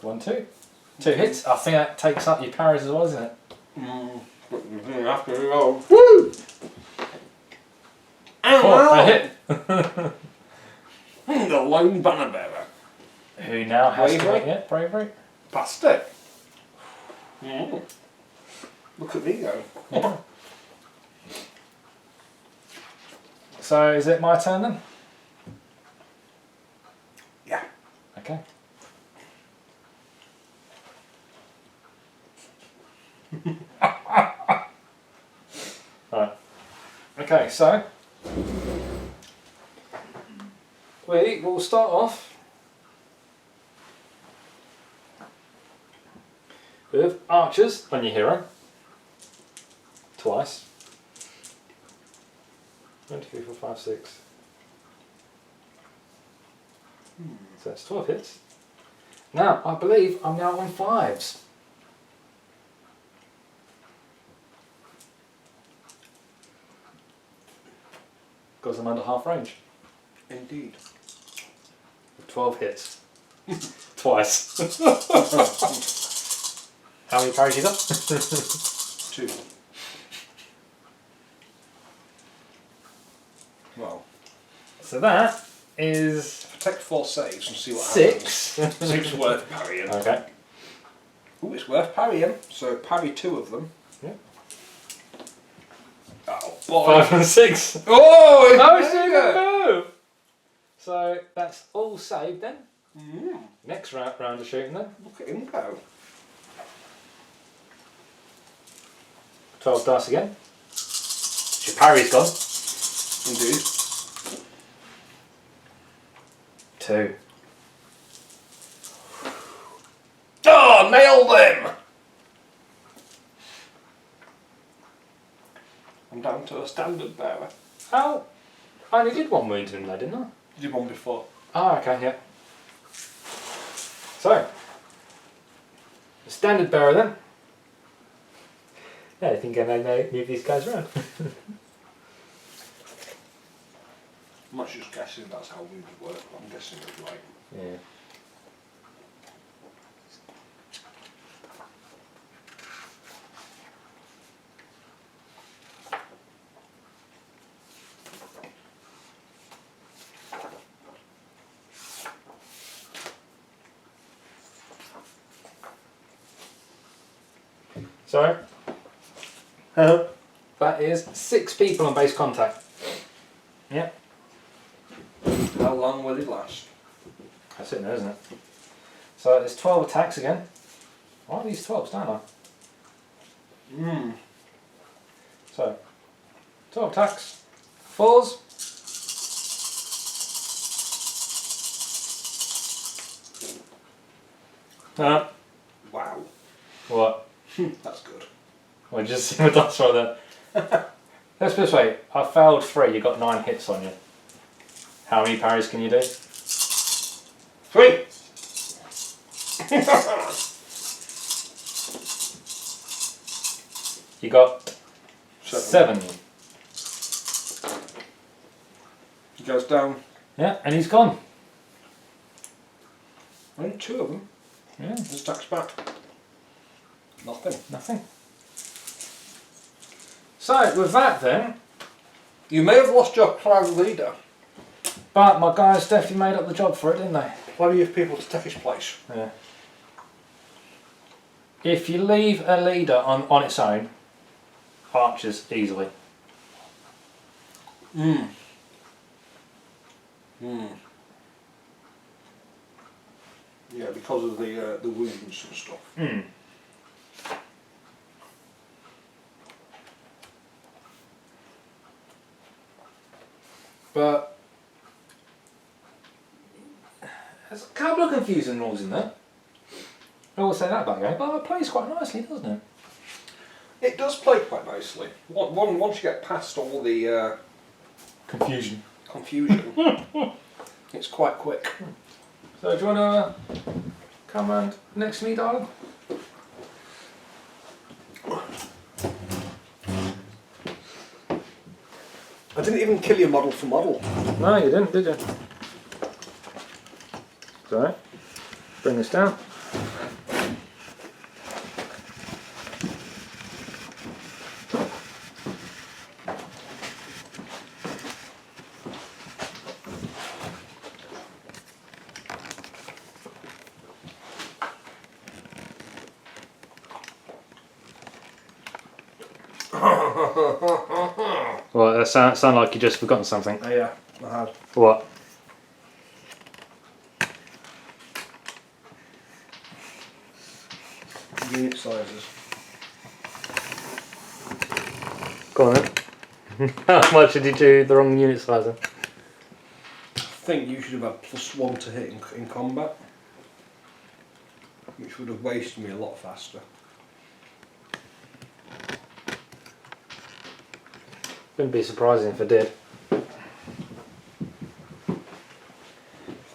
1, 2. 2 hits. I think that takes up your parries as well, isn't it? After we roll. Woo! 4, a hit. The lone banner bearer. Who now has to Bravery? make it? Bravery. Passed it. Look at me go. Yeah. So, is it my turn then? Yeah. Okay. Right. Okay, so we will start off archers on your hero. Twice. 1, 2, 3, 4, 5, 6. So that's 12 hits. Now, I believe I'm now on 5s. Because I'm under half range. Indeed. With 12 hits. Twice. How many parries you got? 2. Well, So that is take 4 saves and see what happens. 6. 6 worth parrying. Okay. Ooh, it's worth parrying. So parry 2 of them. Yeah. Oh boy. 5 and 6. Oh, it's Oh, there she you can go. move! So that's all saved then. Next round of shooting then. Look at him go. 12 dice again. Your parry's gone. Indeed. 2. Oh, nailed him! I'm down to a standard bearer. Oh, I only did 1 wound to him though, didn't I? You did one before. Oh, okay, yeah. So, the standard bearer then. Yeah, I think I may move these guys around. I'm not just guessing that's how wounds work, but I'm guessing it's right. Yeah. So, that is 6 people on base contact. Yep, How long will it last? that's it now, isn't it? So there's 12 attacks again. Why are these 12s, don't I? So, 12 attacks. 4s. Wow. What? That's good. Well, just see my dice roll then. Let's put it this way, I failed 3, you got 9 hits on you. How many parries can you do? 3! You got 7. He goes down. Yeah, and he's gone. Only 2 of them. Yeah, His attack's back. Nothing. nothing. So, with that then, You may have lost your clan leader. but my guys definitely made up the job for it, didn't they? Plenty of people to take his place. Yeah. If you leave a leader on its own, archers easily. Yeah, because of the wounds and stuff. But there's a couple of confusing rules in there. I always say that about the game, but it plays quite nicely, doesn't it? It does play quite nicely. Once you get past all the Confusion. confusion, it's quite quick. So do you want to come round next to me, darling? I didn't even kill your model for model. No, you didn't, did you? Sorry. Bring this down. Well, that sound like you just forgotten something. Oh, yeah, I had. What? Unit sizes. Go on then. How much did you do the wrong unit size then? I think you should have had +1 to hit in combat, which would have wasted me a lot faster. Wouldn't be surprising if I did.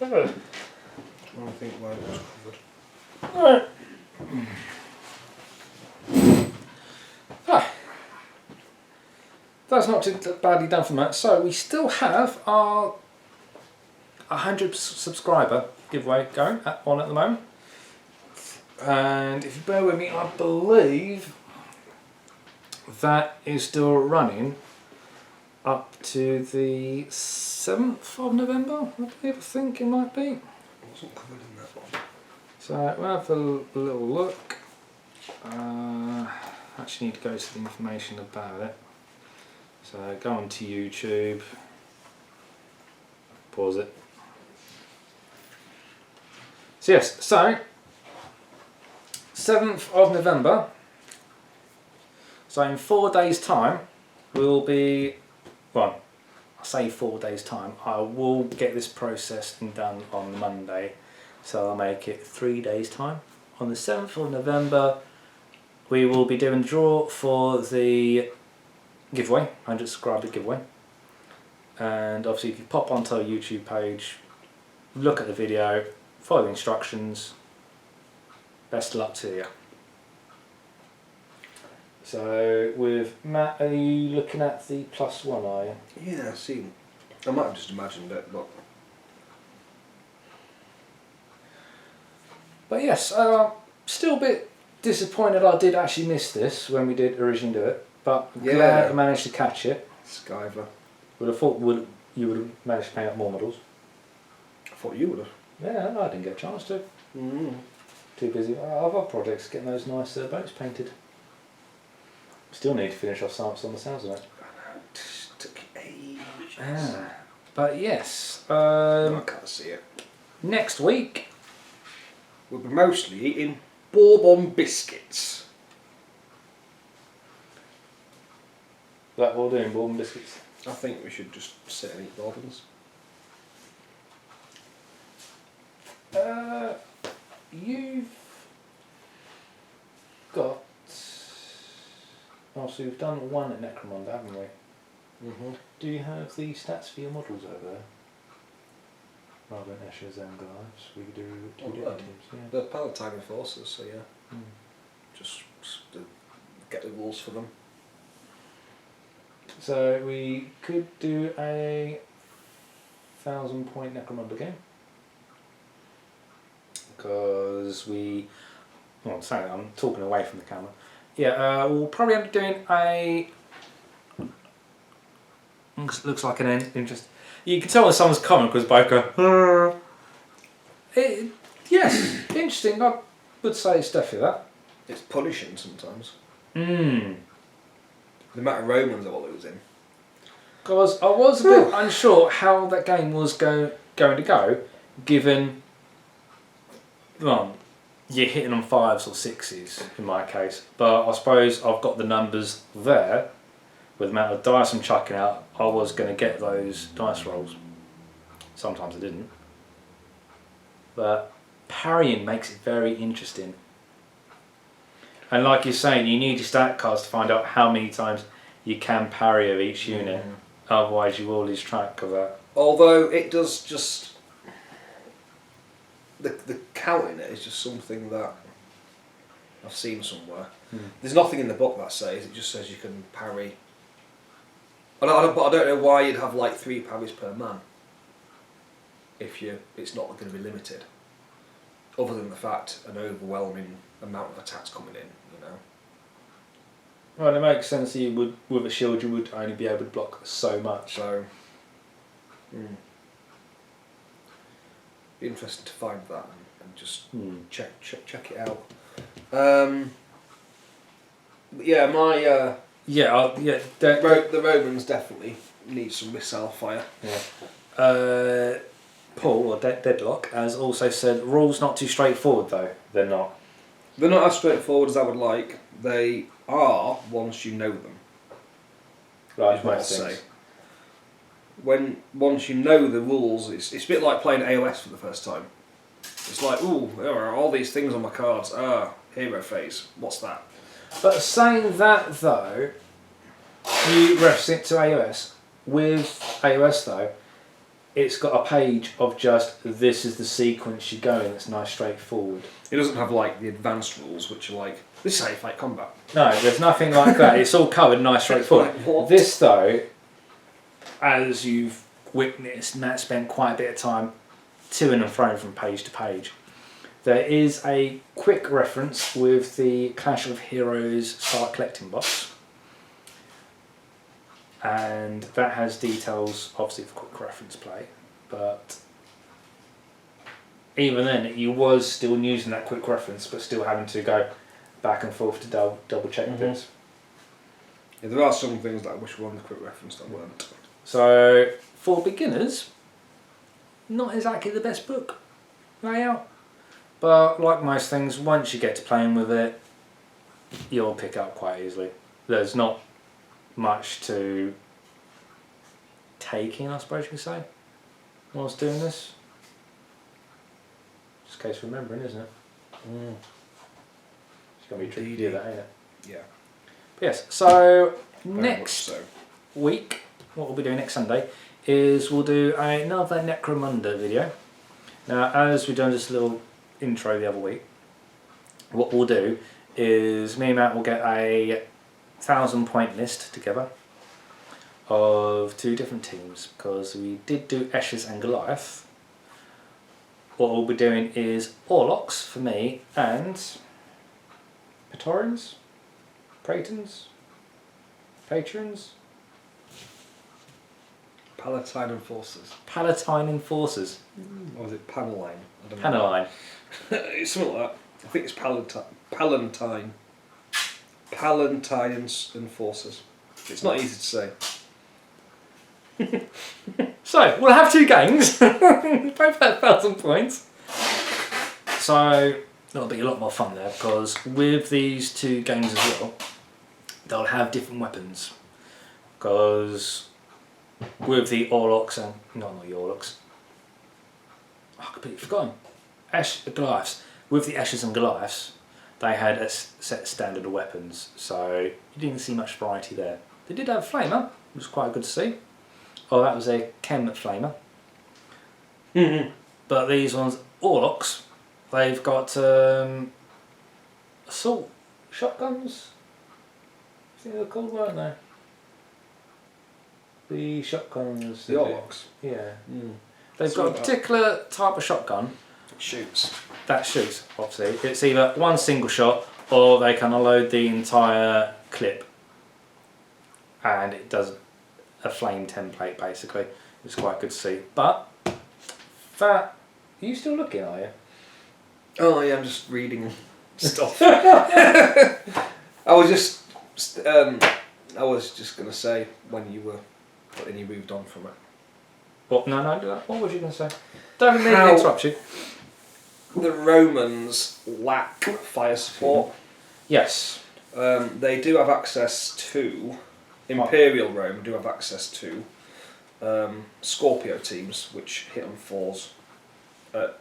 I think where it was covered. Alright. That's not too badly done for that. So we still have our 100 subscriber giveaway going on at the moment. And if you bear with me, I believe that is still running up to the 7th of November, I think it might be. It wasn't covered in that one. So we'll have a little look. Actually need to go to the information about it. So go on to YouTube, pause it. So yes, so 7th of November, so in 4 days time we'll be, well I say 4 days time, I will get this processed and done on Monday, so I'll make it 3 days time. On the 7th of November we will be doing a draw for the giveaway, 100 subscriber giveaway, and obviously if you pop onto our YouTube page, look at the video, follow the instructions, best of luck to you. So with Matt, are you looking at the +1, are you? Yeah, I see. I might have just imagined it, But yes, still a bit disappointed I did actually miss this when we did originally do it, but Yeah. glad I managed to catch it. Skyver. Would have thought you would have managed to paint up more models. I thought you would have. Yeah, I didn't get a chance to. Too busy. Other projects getting those nice boats painted. Still need to finish off some on the sounds of it. It took ages. But yes, I can't see it. next week We'll be mostly eating bourbon biscuits. that we'll do in bourbon biscuits. I think we should just sit and eat bourbons. You've got. Oh, so we've done one at Necromunda, haven't we? Do you have the stats for your models over there? Rather than Escher's and Goliaths, we could do two different teams. Yeah. They're Palatine Enforcers, so yeah. Just to get the rules for them. So we could do a 1,000-point Necromunda game. Because we. Well, I'm saying I'm talking away from the camera. Yeah, we'll probably end up doing a. Looks like an interest. You can tell when someone's comment because both go. Yes, interesting. I would say it's definitely that. It's punishing sometimes. The The amount of Romans are all losing. Because I was a bit unsure how that game was going to go, given. Well, you're hitting on 5s or 6s in my case, but I suppose I've got the numbers there with the amount of dice I'm chucking out. I was going to get those dice rolls. Sometimes I didn't, but parrying makes it very interesting. And like you're saying, you need your stat cards to find out how many times you can parry of each unit. Otherwise, you will lose track of that. Although it does just. The count in it is just something that I've seen somewhere. There's nothing in the book that says, it just says you can parry. But I don't know why you'd have like 3 parries per man if it's not going to be limited. Other than the fact an overwhelming amount of attacks coming in, you know. Well, it makes sense that you would, with a shield, you would only be able to block so much. So, be interesting to find that and just check it out. Yeah, my the Romans definitely need some missile fire. Yeah. Paul, or Deadlock, has also said rules not too straightforward though. They're not. They're not as straightforward as I would like. They are once you know them. Right, is what I'll say. Once you know the rules, it's a bit like playing AOS for the first time. It's like, ooh, there are all these things on my cards. Hero phase. What's that? But saying that though, you reference it to AOS, with AOS though, it's got a page of just this is the sequence you go in. It's nice, straightforward. It doesn't have like the advanced rules, which are like this is how you fight combat. No, there's nothing like that. It's all covered, nice, straightforward. Like what? This though, as you've witnessed, Matt spent quite a bit of time to and fro from page to page. There is a quick reference with the Clash of Heroes Start Collecting box. And that has details, obviously, for quick reference play. But even then, you was still using that quick reference, but still having to go back and forth to double check bits. Yeah, there are some things that I wish were on the quick reference that weren't. So, for beginners, not exactly the best book layout. But like most things, once you get to playing with it, you'll pick up quite easily. There's not much to take in, I suppose you could say, whilst doing this. Just a case of remembering, isn't it? It's going to be tricky to do that, ain't it? Yeah. But yes, so Very next much so. week, what we'll be doing next Sunday is we'll do another Necromunda video. Now, as we've done this little intro the other week, what we'll do is me and Matt will get a 1,000-point list together of 2 different teams, because we did do Esches and Goliath. What we'll be doing is Orlocks for me and Praetorians, Praetons, Patrons, Palatine Enforcers. Palatine Enforcers, Or is it Paneline? I don't know. Paneline. It's something like that. I think it's Palantine. Palantine Enforcers. It's not easy to say. So, we'll have 2 games, both at 1,000 points. So, that'll be a lot more fun there, because with these 2 games as well, they'll have different weapons. Because with the Orlocks and... not the Orlocks. I completely forgotten. Goliaths. With the Esches and Goliaths, they had a set standard of weapons, so you didn't see much variety there. They did have a flamer, which was quite good to see. Oh, that was a chem flamer. But these ones, Orlocks, they've got assault shotguns. I think they're called, weren't they? The shotguns. The Orlocks. Yeah. Mm. They've got a particular type of shotgun It shoots. that shoots, obviously. It's either one single shot or they can unload the entire clip. And it does a flame template, basically. It's quite good to see. But, that... Are you still looking, are you? Oh yeah, I'm just reading stuff. I was just going to say when you moved on from it. What? No, what was you going to say? Don't mean to How- interrupt you. The Romans lack fire support. Yes. They do have access to... Imperial Rome do have access to Scorpio teams, which hit on 4s at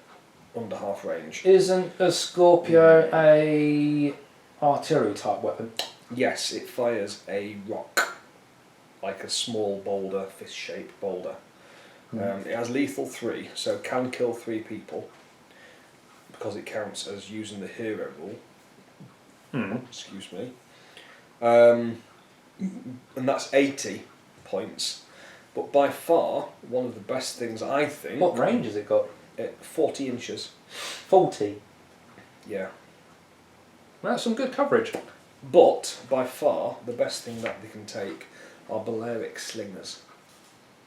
under half range. Isn't a Scorpio a artillery type weapon? Yes, it fires a rock, like a small boulder, fist-shaped boulder. It has lethal 3, so can kill 3 people, because it counts as using the hero rule. Excuse me. And that's 80 points. But by far, one of the best things I think... What range has it got? 40 inches. 40. Yeah. That's some good coverage. But, by far, the best thing that they can take are Balearic slingers.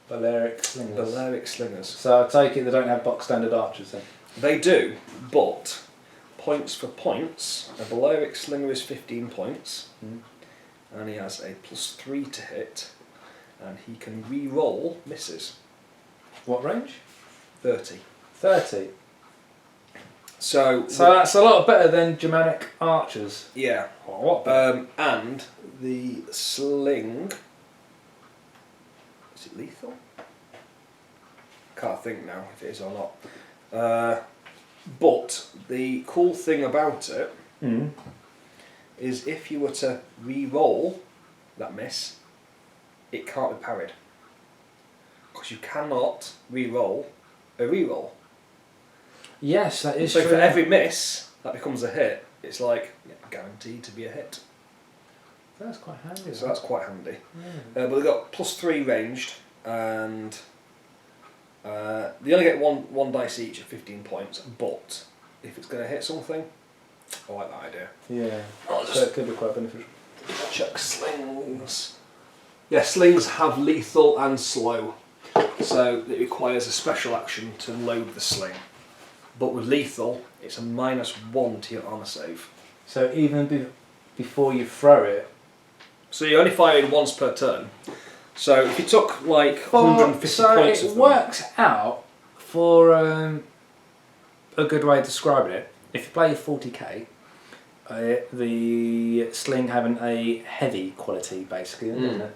Balearic slingers. Balearic slingers. So I take it they don't have box standard archers then? They do, but points for points, a Balearic slinger is 15 points, and he has a +3 to hit, and he can re-roll misses. What range? 30. 30. So that's a lot better than Germanic archers. yeah. Oh, what better? And the sling... Is it lethal? Can't think now if it is or not. But the cool thing about it is if you were to re-roll that miss, it can't be parried. Because you cannot re-roll a re-roll. Yes, that is So true. for every miss that becomes a hit, it's like guaranteed to be a hit. That's quite handy. So that's quite handy. Yeah. But they've got +3 ranged, and they only get one dice each at 15 points. But if it's going to hit something, I like that idea. Yeah. I'll So just it could be quite beneficial. check slings. Yeah, slings have lethal and slow, so it requires a special action to load the sling. But with lethal, it's a -1 to your armor save. So even before you throw it. So you're only firing once per turn. So if you took like 150 so points it of them, works out for a good way of describing it. If you play 40k, the sling having a heavy quality basically, isn't it?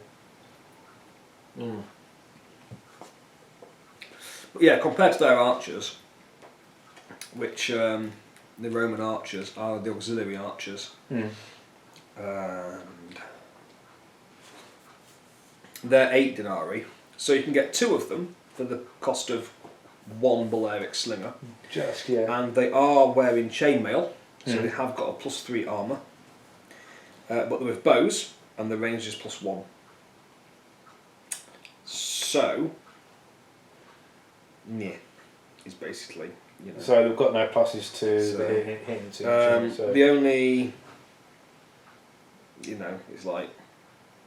But yeah, compared to their archers, which the Roman archers are the auxiliary archers, and they're 8 denarii, so you can get 2 of them for the cost of 1 Balearic slinger. Just And they are wearing chainmail, so they have got a +3 armour. But they're with bows, and the range is +1. So, yeah, is basically, you know. So they've got no pluses to So, the hitting to. So. The only, you know, is like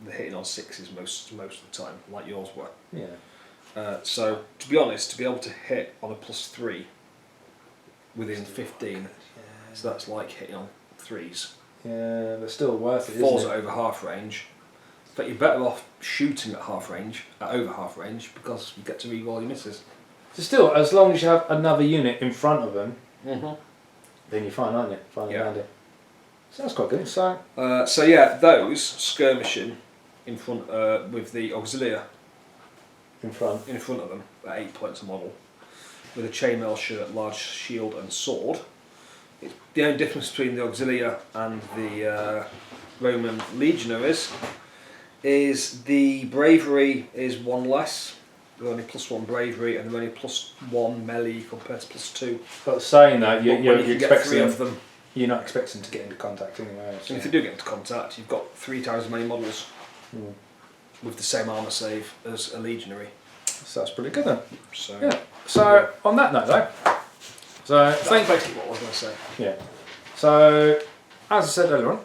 the hitting on 6s most of the time, like yours were. Yeah. So to be honest, to be able to hit on a +3 within 15, so that's like hitting on 3s. Yeah, but still worth it. 4s Isn't at it? over half range. But you're better off shooting at half range, at over half range, because you get to re-roll your misses. So still, as long as you have another unit in front of them, Mm-hmm. then you're fine, aren't you? Fine Yeah. around it. So that's quite good. So So yeah, those skirmishing in front with the auxilia in front. in front of them at 8 points a model, with a chainmail shirt, large shield and sword. It's the only difference between the auxilia and the Roman legionaries is the bravery is 1 less. They're only +1 bravery, and they're only +1 melee compared to +2. But saying that, But you're when you can get 3 expecting of them. you're not expecting to get into contact anyway. So. And if they do get into contact, you've got 3 times as many models with the same armour save as a legionary. So that's pretty good then. So Yeah. So on that note though, so that's basically what I was going to say. Yeah. So as I said earlier on,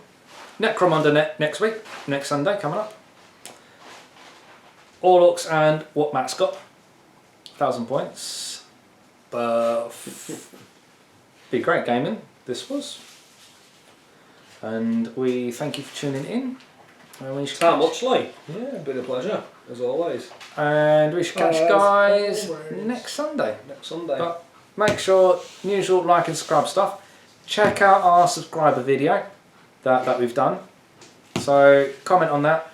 Necromunda next week, next Sunday coming up. Orlux and what Matt's got, 1,000 points. But be great gaming. This was. And we thank you for tuning in. And we should How much, Lee? Yeah. Been a pleasure, as always. And we should catch you As guys always. next Sunday. Next Sunday. But make sure, usual like and subscribe stuff. Check out our subscriber video that we've done. So comment on that.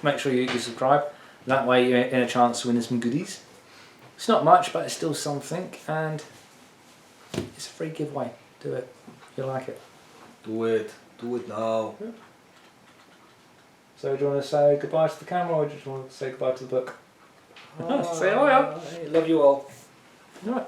Make sure you subscribe. That way you're in a chance to win some goodies. It's not much, but it's still something, and it's a free giveaway. Do it. You'll like it. Do it. Do it now. So do you want to say goodbye to the camera, or do you just want to say goodbye to the book? Say hi. Love you all. Right.